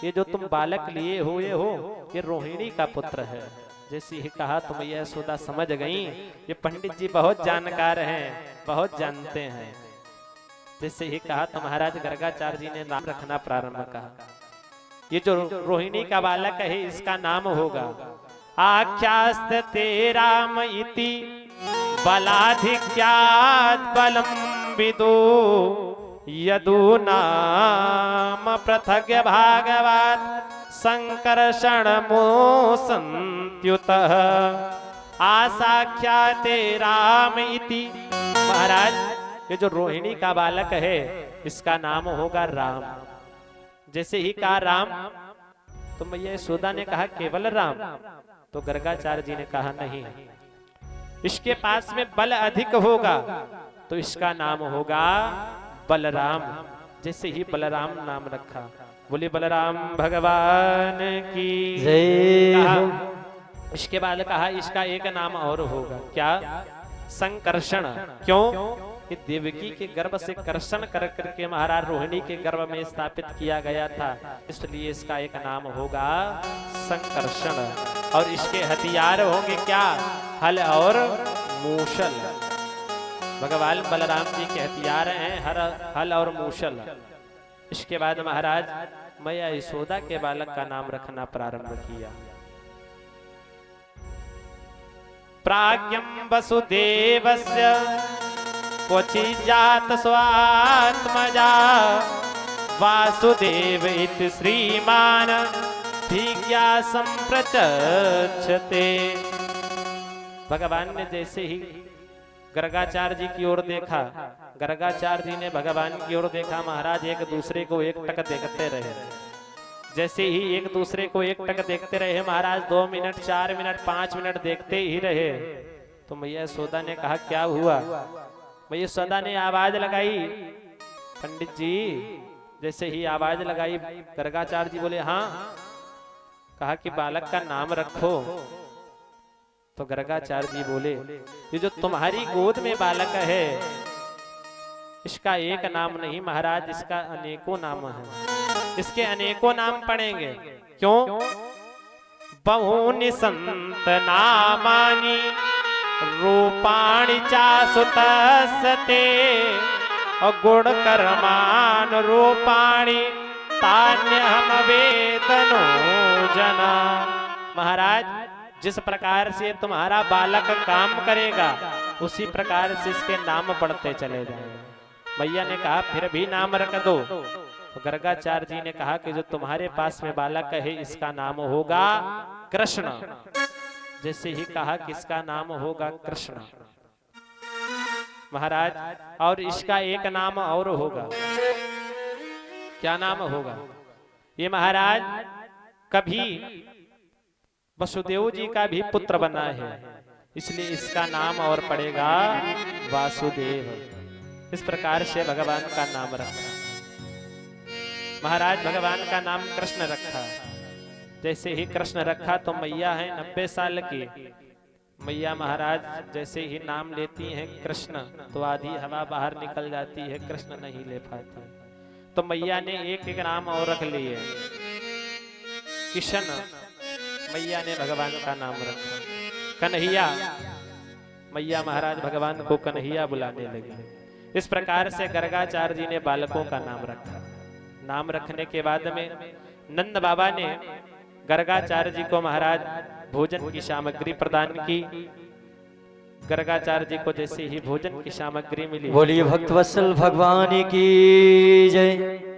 ये जो तुम बालक लिए हुए हो ये रोहिणी का पुत्र है। जैसे ही कहा तो मैया यशोदा समझ गई ये पंडित जी बहुत जानकार हैं, बहुत जानते हैं। जैसे ही कहा तो महाराज गर्गाचार्य जी ने नाम रखना प्रारंभ कहा। ये जो रोहिणी का बालक है इसका नाम होगा आख्यास्त तेराम इति बलाधिक्यात् बलम विदु यदु नाम पृथग् भागवत संकर्षण मोसंत्युत आसाख्याते राम इति। महाराज ये जो रोहिणी का बालक है इसका नाम होगा राम। जैसे ही कहा राम तो मैया यशोदा ने कहा केवल राम, तो गर्गाचार्य जी ने कहा नहीं, इसके पास में बल अधिक होगा तो इसका नाम होगा बलराम। जैसे ही बलराम नाम रखा, बोले बलराम भगवान की जय कहा। हो। इसके बाद कहा इसका एक नाम और होगा, क्या? संकर्षण। क्यों? कि देवकी के गर्भ से कर्षण कर करके महाराज रोहिणी के गर्भ में स्थापित किया गया था, इसलिए इसका एक नाम होगा संकर्षण। और इसके हथियार होंगे क्या? हल और मूसल। भगवान बलराम जी के हथियार हैं हल और मूसल। इसके बाद महाराज मैया यशोदा के बालक का नाम रखना प्रारंभ किया। प्राज्ञं वसुदेवस्य क्वचि जात स्वात्मजा वासुदेव इति श्रीमान भिज्ञा संप्रचक्षते। भगवान ने जैसे ही गर्गाचार्य जी की ओर देखा, गर्गाचार्य जी ने भगवान की ओर देखा, महाराज एक दूसरे को एक टक देखते रहे। जैसे ही एक दूसरे को एक टक देखते रहे महाराज, 2 मिनट 4 मिनट 5 मिनट देखते ही रहे। तो मैया यशोदा ने कहा क्या हुआ? मैया यशोदा ने आवाज लगाई, पंडित जी। जैसे ही आवाज लगाई गर्गाचार्य जी बोले हाँ। कहा कि बालक का नाम रखो। तो गर्गाचार्य जी बोले ये जो तुम्हारी गोद में बालक है इसका एक नाम नहीं महाराज, इसका अनेकों नाम है, इसके अनेकों नाम पड़ेंगे। क्यों? बहुनि संत नामानि रूपाणि चासुतस्ते और गुण कर्मान रूपाणि तान्यहम वेदनो जना। महाराज जिस प्रकार से तुम्हारा बालक काम करेगा उसी प्रकार से इसके नाम बढ़ते चले जाएंगे। मैया ने कहा फिर भी नाम रख दो। तो गर्गाचार्य जी ने कहा कि जो तुम्हारे पास में बालक है इसका नाम होगा कृष्ण। जैसे ही कहा कि इसका नाम होगा कृष्ण महाराज, और इसका एक नाम और होगा। क्या नाम होगा? ये महाराज कभी वसुदेव जी का भी पुत्र बना है, इसलिए इसका नाम और पड़ेगा वासुदेव। इस प्रकार से भगवान का नाम रखा महाराज। भगवान का नाम कृष्ण रखा। जैसे ही कृष्ण रखा तो मैया है 90 साल की मैया महाराज, जैसे ही नाम लेती हैं कृष्ण तो आधी हवा बाहर निकल जाती है, कृष्ण नहीं ले पाती। तो मैया ने एक एक नाम और रख लिए। किशन मैया ने भगवान का नाम रखा। कन्हैया मैया महाराज भगवान को कन्हैया बुलाने लगे। इस प्रकार से गर्गाचार्य जी ने बालकों का नाम रखा। नाम रखने के बाद में नंद बाबा ने गर्गाचार्य जी को महाराज भोजन की सामग्री प्रदान की। गर्गाचार्य जी को जैसे ही भोजन की सामग्री मिली, बोलिए भक्तवत्सल भगवान की जय।